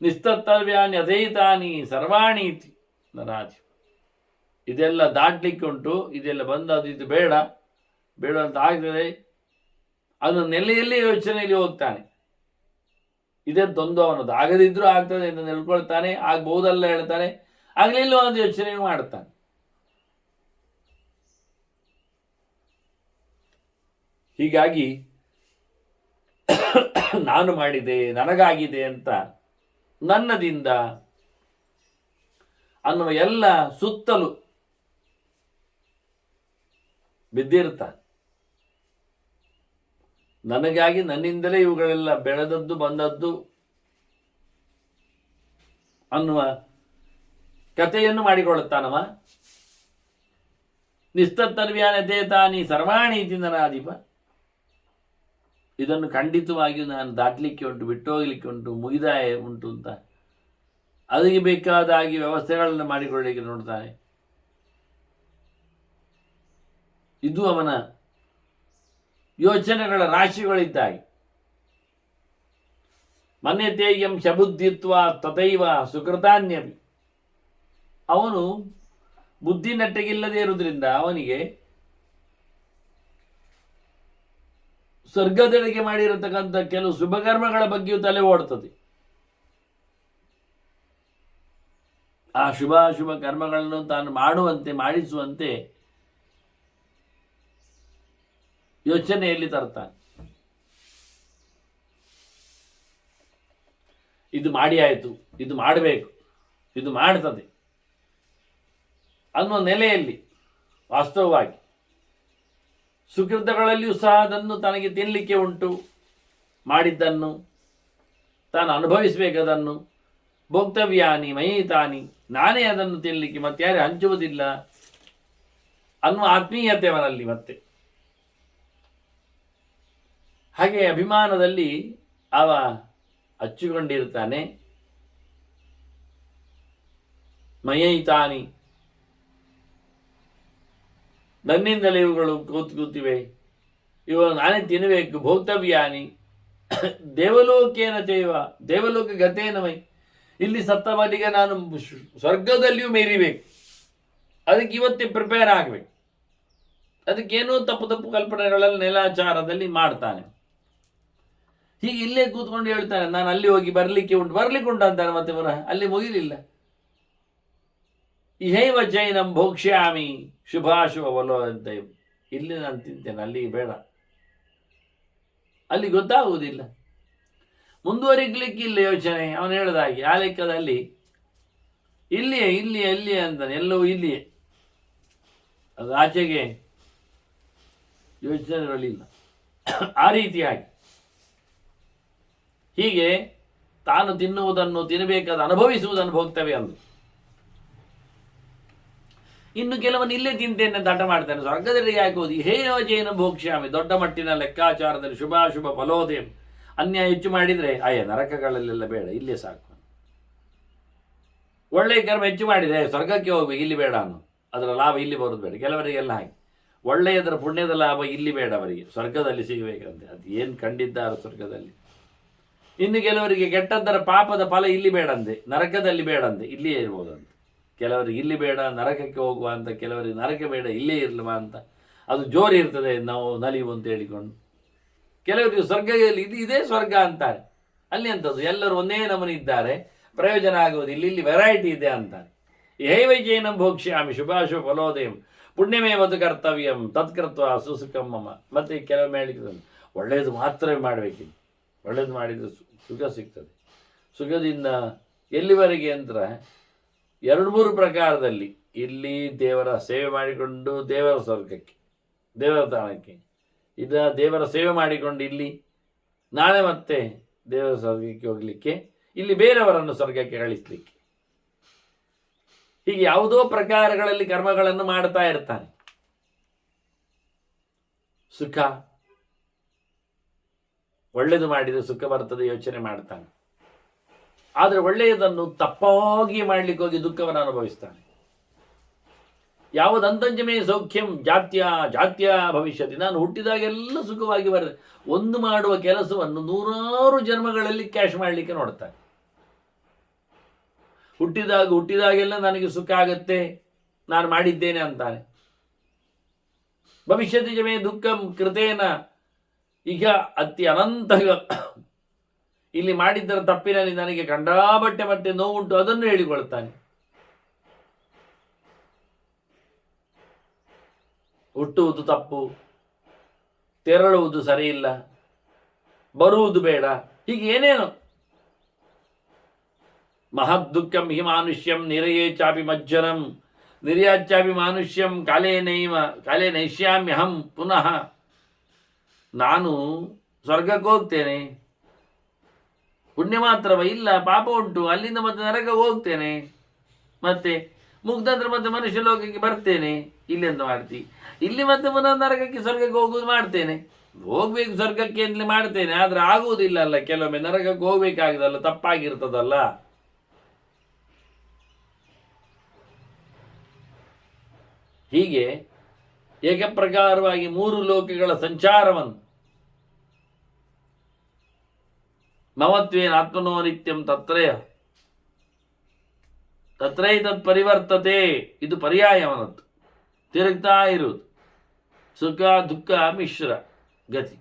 ನಿಸ್ತರ್ತವ್ಯಾನಿ ಅಧೈತಾನಿ ಸರ್ವಾಣೀತಿ ನರಾಜಿ. ಇದೆಲ್ಲ ದಾಟ್ಲಿಕ್ಕೆ ಉಂಟು, ಇದೆಲ್ಲ ಬಂದದ್ದು, ಇದು ಬೇಡ ಅಂತ ಆಗ್ತದೆ ಅದು ನೆಲೆಯಲ್ಲಿ ಯೋಚನೆಯಲ್ಲಿ ಹೋಗ್ತಾನೆ. ಇದೇ ದ್ವಂದ್ವ ಅವನದು. ಆಗದಿದ್ರೂ ಆಗ್ತದೆ ಅಂತ ನೆಲ್ಕೊಳ್ತಾನೆ, ಆಗ್ಬಹುದಲ್ಲ ಹೇಳ್ತಾನೆ, ಆಗಲಿಲ್ಲ ಒಂದು ಯೋಚನೆ ಮಾಡ್ತಾನೆ. ಹೀಗಾಗಿ ನಾನು ಮಾಡಿದೆ, ನನಗಾಗಿದೆ ಅಂತ, ನನ್ನದಿಂದ ಅನ್ನುವ ಎಲ್ಲ ಸುತ್ತಲೂ ಬಿದ್ದಿರ್ತಾನೆ. ನನಗಾಗಿ, ನನ್ನಿಂದಲೇ ಇವುಗಳೆಲ್ಲ ಬೆಳೆದದ್ದು ಬಂದದ್ದು ಅನ್ನುವ ಕಥೆಯನ್ನು ಮಾಡಿಕೊಳ್ಳುತ್ತಾನವ. ನಿಸ್ತರ್ತವ್ಯಾನತೆ ತಾನಿ ಸರ್ವಾಣಿ ನರಾಧಿಪ. ಇದನ್ನು ಖಂಡಿತವಾಗಿಯೂ ನಾನು ದಾಟಲಿಕ್ಕೆ ಉಂಟು, ಬಿಟ್ಟು ಹೋಗ್ಲಿಕ್ಕೆ ಉಂಟು, ಮುಗಿದಾಯ ಉಂಟು ಅಂತ ಅದಕ್ಕೆ ಬೇಕಾದಾಗಿ ವ್ಯವಸ್ಥೆಗಳನ್ನು ಮಾಡಿಕೊಳ್ಳಲಿಕ್ಕೆ ನೋಡ್ತಾನೆ. ಇದು ಅವನ ಯೋಚನೆಗಳ ರಾಶಿಗಳಿದ್ದಾಗಿ. ಮನ್ಯತೇಯಂ ಶಬುದ್ಧಿತ್ವ ತಥೈವ ಸುಕೃತಾನ್ಯಪಿ. ಅವನು ಬುದ್ಧಿ ನೆಟ್ಟಗಿಲ್ಲದೆ ಇರುವುದರಿಂದ ಅವನಿಗೆ ಸ್ವರ್ಗದೆಡೆಗೆ ಮಾಡಿರತಕ್ಕಂಥ ಕೆಲವು ಶುಭಕರ್ಮಗಳ ಬಗ್ಗೆಯೂ ತಲೆ ಓಡ್ತದೆ. ಆ ಶುಭಾಶುಭ ಕರ್ಮಗಳನ್ನು ತಾನು ಮಾಡುವಂತೆ, ಮಾಡಿಸುವಂತೆ ಯೋಚನೆಯಲ್ಲಿ ತರ್ತಾನೆ. ಇದು ಮಾಡಿ ಆಯಿತು, ಇದು ಮಾಡಬೇಕು, ಇದು ಮಾಡ್ತದೆ ಅನ್ನುವ ನೆಲೆಯಲ್ಲಿ ವಾಸ್ತವವಾಗಿ ಸುಕೃತಗಳಲ್ಲಿಯೂ ಸಹ ಅದನ್ನು ತನಗೆ ತಿನ್ನಲಿಕ್ಕೆ ಉಂಟು, ಮಾಡಿದ್ದನ್ನು ತಾನು ಅನುಭವಿಸಬೇಕದನ್ನು, ಭೋಕ್ತವ್ಯಾನಿ ಮಹಿತಾನಿ, ನಾನೇ ಅದನ್ನು ತಿನ್ನಲಿಕ್ಕೆ ಮತ್ತಾರು ಹಂಚುವುದಿಲ್ಲ ಅನ್ನುವ ಆತ್ಮೀಯತೆ ಅವನಲ್ಲಿ ಮತ್ತೆ. ಹಾಗೆ ಅಭಿಮಾನದಲ್ಲಿ ಅವ ಹಚ್ಚಿಕೊಂಡಿರ್ತಾನೆ. ಮಯೈತಾನಿ, ನನ್ನಿಂದಲೇ ಇವುಗಳು ಕೂತಿವೆ, ಇವುಗಳು ನಾನೇ ತಿನ್ನಬೇಕು. ಭೋಕ್ತವ್ಯಾನಿ ದೇವಲೋಕೇನ ತೇವ ದೇವಲೋಕ ಗತೇನಮೈ, ಇಲ್ಲಿ ಸತ್ತ ಬಲಿಗೆ ನಾನು ಸ್ವರ್ಗದಲ್ಲಿಯೂ ಮೇರಿಬೇಕು, ಅದಕ್ಕೆ ಇವತ್ತೇ ಪ್ರಿಪೇರ್ ಆಗಬೇಕು. ಅದಕ್ಕೇನೋ ತಪ್ಪು ಕಲ್ಪನೆಗಳಲ್ಲಿ ನೆಲಾಚಾರದಲ್ಲಿ ಮಾಡ್ತಾನೆ. ಹೀಗೆ ಇಲ್ಲೇ ಕೂತ್ಕೊಂಡು ಹೇಳ್ತಾನೆ, ನಾನು ಅಲ್ಲಿ ಹೋಗಿ ಬರ್ಲಿಕ್ಕೆ ಉಂಟು ಅಂತಾನೆ. ಮತ್ತೆ ಅಲ್ಲಿ ಮುಗಿಲಿಲ್ಲ. ಇಹೈವ ಜೈನಂ ಭೋಕ್ಷ್ಯಾಮಿ ಶುಭಾಶುಭವಲೋ ಅಂತ, ಇಲ್ಲಿ ನಾನು ತಿಂತೇನೆ, ಅಲ್ಲಿಗೆ ಬೇಡ, ಅಲ್ಲಿ ಗೊತ್ತಾಗುವುದಿಲ್ಲ, ಮುಂದುವರಿಗ್ಲಿಕ್ಕಿಲ್ಲ ಯೋಚನೆ. ಅವನು ಹೇಳಿದಾಗೆ ಆ ಲೆಕ್ಕದಲ್ಲಿ ಇಲ್ಲಿಯೇ ಇಲ್ಲಿಯೇ ಇಲ್ಲಿಯೇ ಅಂತಾನೆ, ಎಲ್ಲವೂ ಇಲ್ಲಿಯೇ. ಅದು ಆಚೆಗೆ ಯೋಚನೆಗಳಿಲ್ಲ. ಆ ರೀತಿಯಾಗಿ ಹೀಗೆ ತಾನು ತಿನ್ನುವುದನ್ನು ತಿನ್ನಬೇಕಾದ ಅನುಭವಿಸುವುದನ್ನು ಭೋಗ್ತವೆ ಅಂದು. ಇನ್ನು ಕೆಲವನು ಇಲ್ಲೇ ತಿಂತೇನೆ ಅಂತ ಹಠ ಮಾಡ್ತಾನೆ. ಸ್ವರ್ಗದಲ್ಲಿ ಯಾಕೆ ಹೋದಿ? ಹೇಯೋಜೇನ ಭೋಕ್ಷ್ಯಾಮಿ. ದೊಡ್ಡ ಮಟ್ಟಿನ ಲೆಕ್ಕಾಚಾರದಲ್ಲಿ ಶುಭಾಶುಭ ಫಲೋದಯ ಅನ್ಯ ಹೆಚ್ಚು ಮಾಡಿದರೆ ನರಕಗಳಲ್ಲೆಲ್ಲ ಬೇಡ, ಇಲ್ಲೇ ಸಾಕು. ಒಳ್ಳೆಯ ಕರ್ಮ ಹೆಚ್ಚು ಮಾಡಿದೆ ಸ್ವರ್ಗಕ್ಕೆ ಹೋಗ್ಬೇಕು, ಇಲ್ಲಿ ಬೇಡ ಅನ್ನೋ, ಅದರ ಲಾಭ ಇಲ್ಲಿ ಬರೋದು ಬೇಡ. ಕೆಲವರಿಗೆಲ್ಲ ಹಾಗೆ ಒಳ್ಳೆಯದರ ಪುಣ್ಯದ ಲಾಭ ಇಲ್ಲಿ ಬೇಡ, ಅವರಿಗೆ ಸ್ವರ್ಗದಲ್ಲಿ ಸಿಗಬೇಕಂತೆ. ಅದು ಏನು ಕಂಡಿದ್ದಾರೆ ಸ್ವರ್ಗದಲ್ಲಿ. ಇನ್ನು ಕೆಲವರಿಗೆ ಕೆಟ್ಟದ್ದರ ಪಾಪದ ಫಲ ಇಲ್ಲಿ ಬೇಡಂತೆ, ನರಕದಲ್ಲಿ ಬೇಡಂತೆ, ಇಲ್ಲಿಯೇ ಇರ್ಬೋದಂತೆ. ಕೆಲವರಿಗೆ ಇಲ್ಲಿ ಬೇಡ ನರಕಕ್ಕೆ ಹೋಗುವ ಅಂತ, ಕೆಲವರಿಗೆ ನರಕ ಬೇಡ ಇಲ್ಲೇ ಇರಲ್ವಾ ಅಂತ. ಅದು ಜೋರು ಇರ್ತದೆ, ನಾವು ನಲಿವು ಅಂತ ಹೇಳಿಕೊಂಡು. ಕೆಲವರಿಗೆ ಸ್ವರ್ಗದಲ್ಲಿ ಇದೇ ಸ್ವರ್ಗ ಅಂತಾರೆ. ಅಲ್ಲಿ ಅಂಥದ್ದು ಎಲ್ಲರೂ ಒಂದೇ ನಮೂನೆ ಇದ್ದಾರೆ, ಪ್ರಯೋಜನ ಆಗುವುದು ಇಲ್ಲಿ ವೆರೈಟಿ ಇದೆ ಅಂತಾರೆ. ಏವೈಜೇನಂ ಭೋಕ್ಷ್ಯಾಮಿ ಶುಭಾಶುಭ ಫಲೋದಯಂ ಪುಣ್ಯಮೇವದು ಕರ್ತವ್ಯಂ ತತ್ಕೃತ್ವ ಸುಸುಖಂ ಮಮ. ಮತ್ತು ಕೆಲವೊಮ್ಮೆ ಹೇಳಿದ್ರು ಒಳ್ಳೆಯದು ಮಾತ್ರವೇ ಮಾಡಬೇಕಿಲ್ಲ, ಒಳ್ಳೆಯದು ಮಾಡಿದರೆ ಸುಖ ಸಿಗ್ತದೆ. ಸುಖದಿಂದ ಎಲ್ಲಿವರೆಗೆ ಅಂದರೆ 2-3 ಪ್ರಕಾರದಲ್ಲಿ. ಇಲ್ಲಿ ದೇವರ ಸೇವೆ ಮಾಡಿಕೊಂಡು ದೇವರ ಸ್ವರ್ಗಕ್ಕೆ, ದೇವರ ತಾಣಕ್ಕೆ, ದೇವರ ಸೇವೆ ಮಾಡಿಕೊಂಡು ಇಲ್ಲಿ ನಾಳೆ ಮತ್ತೆ ದೇವರ ಸ್ವರ್ಗಕ್ಕೆ ಹೋಗಲಿಕ್ಕೆ, ಇಲ್ಲಿ ಬೇರೆಯವರನ್ನು ಸ್ವರ್ಗಕ್ಕೆ ಕಳಿಸಲಿಕ್ಕೆ. ಹೀಗೆ ಯಾವುದೋ ಪ್ರಕಾರಗಳಲ್ಲಿ ಕರ್ಮಗಳನ್ನು ಮಾಡ್ತಾ ಇರ್ತಾನೆ. ಸುಖ, ಒಳ್ಳೆಯದು ಮಾಡಿದರೆ ಸುಖ ಬರ್ತದೆ ಯೋಚನೆ ಮಾಡ್ತಾನೆ. ಆದರೆ ಒಳ್ಳೆಯದನ್ನು ತಪ್ಪಾಗಿ ಮಾಡಲಿಕ್ಕೆ ಹೋಗಿ ದುಃಖವನ್ನು ಅನುಭವಿಸ್ತಾನೆ. ಯಾವುದಂತಂಜಮೇ ಸೌಖ್ಯಂ ಜಾತ್ಯ ಭವಿಷ್ಯತಿ. ನಾನು ಹುಟ್ಟಿದಾಗೆಲ್ಲ ಸುಖವಾಗಿ ಬರ್ತದೆ. ಒಂದು ಮಾಡುವ ಕೆಲಸವನ್ನು 100 ಜನ್ಮಗಳಲ್ಲಿ ಕ್ಯಾಶ್ ಮಾಡಲಿಕ್ಕೆ ನೋಡ್ತಾನೆ. ಹುಟ್ಟಿದಾಗೆಲ್ಲ ನನಗೆ ಸುಖ ಆಗತ್ತೆ, ನಾನು ಮಾಡಿದ್ದೇನೆ ಅಂತಾನೆ. ಭವಿಷ್ಯತಿ ಜಮೇ ದುಃಖಂ ಕೃತೇನ ಈಗ ಅನಂತ. ಇಲ್ಲಿ ಮಾಡಿದ್ದರ ತಪ್ಪಿನಲ್ಲಿ ನನಗೆ ಕಂಡಾಬಟ್ಟೆ ನೋವುಂಟು, ಅದನ್ನು ಹೇಳಿಕೊಳ್ತಾನೆ. ಹುಟ್ಟುವುದು ತಪ್ಪು, ತೆರಳುವುದು ಸರಿಯಿಲ್ಲ, ಬರುವುದು ಬೇಡ, ಹೀಗೆ ಏನೇನು. ಮಹದ್ ದುಃಖಂ ಹಿ ಮಾನುಷ್ಯಂ ನಿರಯೇ ಚಾಪಿ ಮಜ್ಜನಂ ನಿರ್ಯಾಚಾಪಿ ಮಾನುಷ್ಯಂ ಕಾಲೇ ನೈಷ್ಯಾಮ್ಯಹಂ ಪುನಃ. ನಾನು ಸ್ವರ್ಗಕ್ಕೆ ಹೋಗ್ತೇನೆ, ಪುಣ್ಯ ಮಾತ್ರವ ಇಲ್ಲ ಪಾಪ ಉಂಟು, ಅಲ್ಲಿಂದ ಮತ್ತೆ ನರಕ ಹೋಗ್ತೇನೆ, ಮತ್ತೆ ಮುಗ್ಧಂದ್ರೆ ಮತ್ತೆ ಮನುಷ್ಯ ಲೋಕಕ್ಕೆ ಬರ್ತೇನೆ. ಇಲ್ಲಿ ಅಂತ ಮಾಡ್ತಿ, ಇಲ್ಲಿ ಮತ್ತೆ ಪುನಃ ನರಕಕ್ಕೆ ಸ್ವರ್ಗಕ್ಕೆ ಹೋಗುವುದು ಮಾಡ್ತೇನೆ. ಹೋಗ್ಬೇಕು ಸ್ವರ್ಗಕ್ಕೆ ಅಂತಲೇ ಮಾಡ್ತೇನೆ, ಆದ್ರೆ ಆಗುವುದಿಲ್ಲ ಅಲ್ಲ. ಕೆಲವೊಮ್ಮೆ ನರಕಕ್ಕೆ ಹೋಗ್ಬೇಕಾಗಿದಲ್ಲ, ತಪ್ಪಾಗಿರ್ತದಲ್ಲ. ಹೀಗೆ ಏಕಪ್ರಕಾರವಾಗಿ 3 ಲೋಕಗಳ ಸಂಚಾರವನ್ನು ಮಮತ್ವೇನ ಆತ್ಮನೋ ನಿತ್ಯಂ ತತ್ರೈತತ್ ಪರಿವರ್ತತೆ. ಇದು ಪರ್ಯಾಯವನದ್ದು, ತಿರುಗ್ತಾ ಇರುವುದು. ಸುಖ ದುಃಖ ಮಿಶ್ರ ಗತಿ.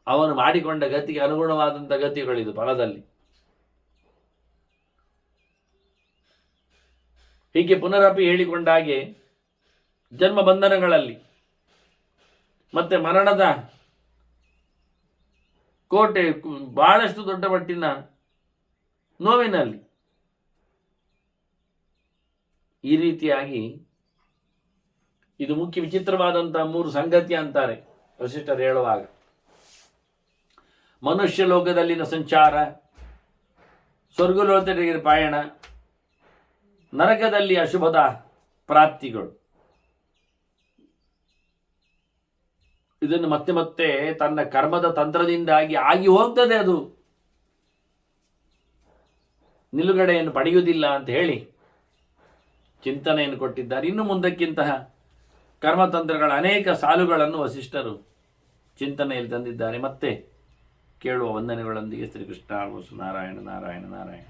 ಅವನು ಮಾಡಿಕೊಂಡ ಗತಿಗೆ ಅನುಗುಣವಾದಂಥ ಗತಿಗಳಿದು ಫಲದಲ್ಲಿ. ಹೀಗೆ ಪುನರಪಿ ಹೇಳಿಕೊಂಡ ಹಾಗೆ ಜನ್ಮ ಬಂಧನಗಳಲ್ಲಿ ಮತ್ತೆ ಮರಣದ ಕೋಟೆ, ಬಹಳಷ್ಟು ದೊಡ್ಡ ಮಟ್ಟಿನ ನೋವಿನಲ್ಲಿ ಈ ರೀತಿಯಾಗಿ ಇದು ಮುಖ್ಯ ವಿಚಿತ್ರವಾದಂತಹ 3 ಸಂಗತಿ ಅಂತಾರೆ ವಸಿಷ್ಠರು ಹೇಳುವಾಗ. ಮನುಷ್ಯ ಲೋಕದಲ್ಲಿನ ಸಂಚಾರ, ಸ್ವರ್ಗಲೋಕದ ಪಯಣ, ನರಕದಲ್ಲಿ ಅಶುಭದ ಪ್ರಾಪ್ತಿಗಳು. ಇದನ್ನು ಮತ್ತೆ ಮತ್ತೆ ತನ್ನ ಕರ್ಮದ ತಂತ್ರದಿಂದಾಗಿ ಆಗಿ ಹೋಗ್ತದೆ, ಅದು ನಿಲುಗಡೆಯನ್ನು ಪಡೆಯುವುದಿಲ್ಲ ಅಂತ ಹೇಳಿ ಚಿಂತನೆಯನ್ನು ಕೊಟ್ಟಿದ್ದಾರೆ. ಇನ್ನು ಮುಂದಕ್ಕಿಂತಹ ಕರ್ಮತಂತ್ರಗಳ ಅನೇಕ ಸಾಲುಗಳನ್ನು ವಸಿಷ್ಠರು ಚಿಂತನೆಯಲ್ಲಿ ತಂದಿದ್ದಾರೆ. ಮತ್ತೆ ಕೇಳುವ ವಂದನೆಗಳೊಂದಿಗೆ ಶ್ರೀಕೃಷ್ಣ ನಾರಾಯಣ ನಾರಾಯಣ ನಾರಾಯಣ.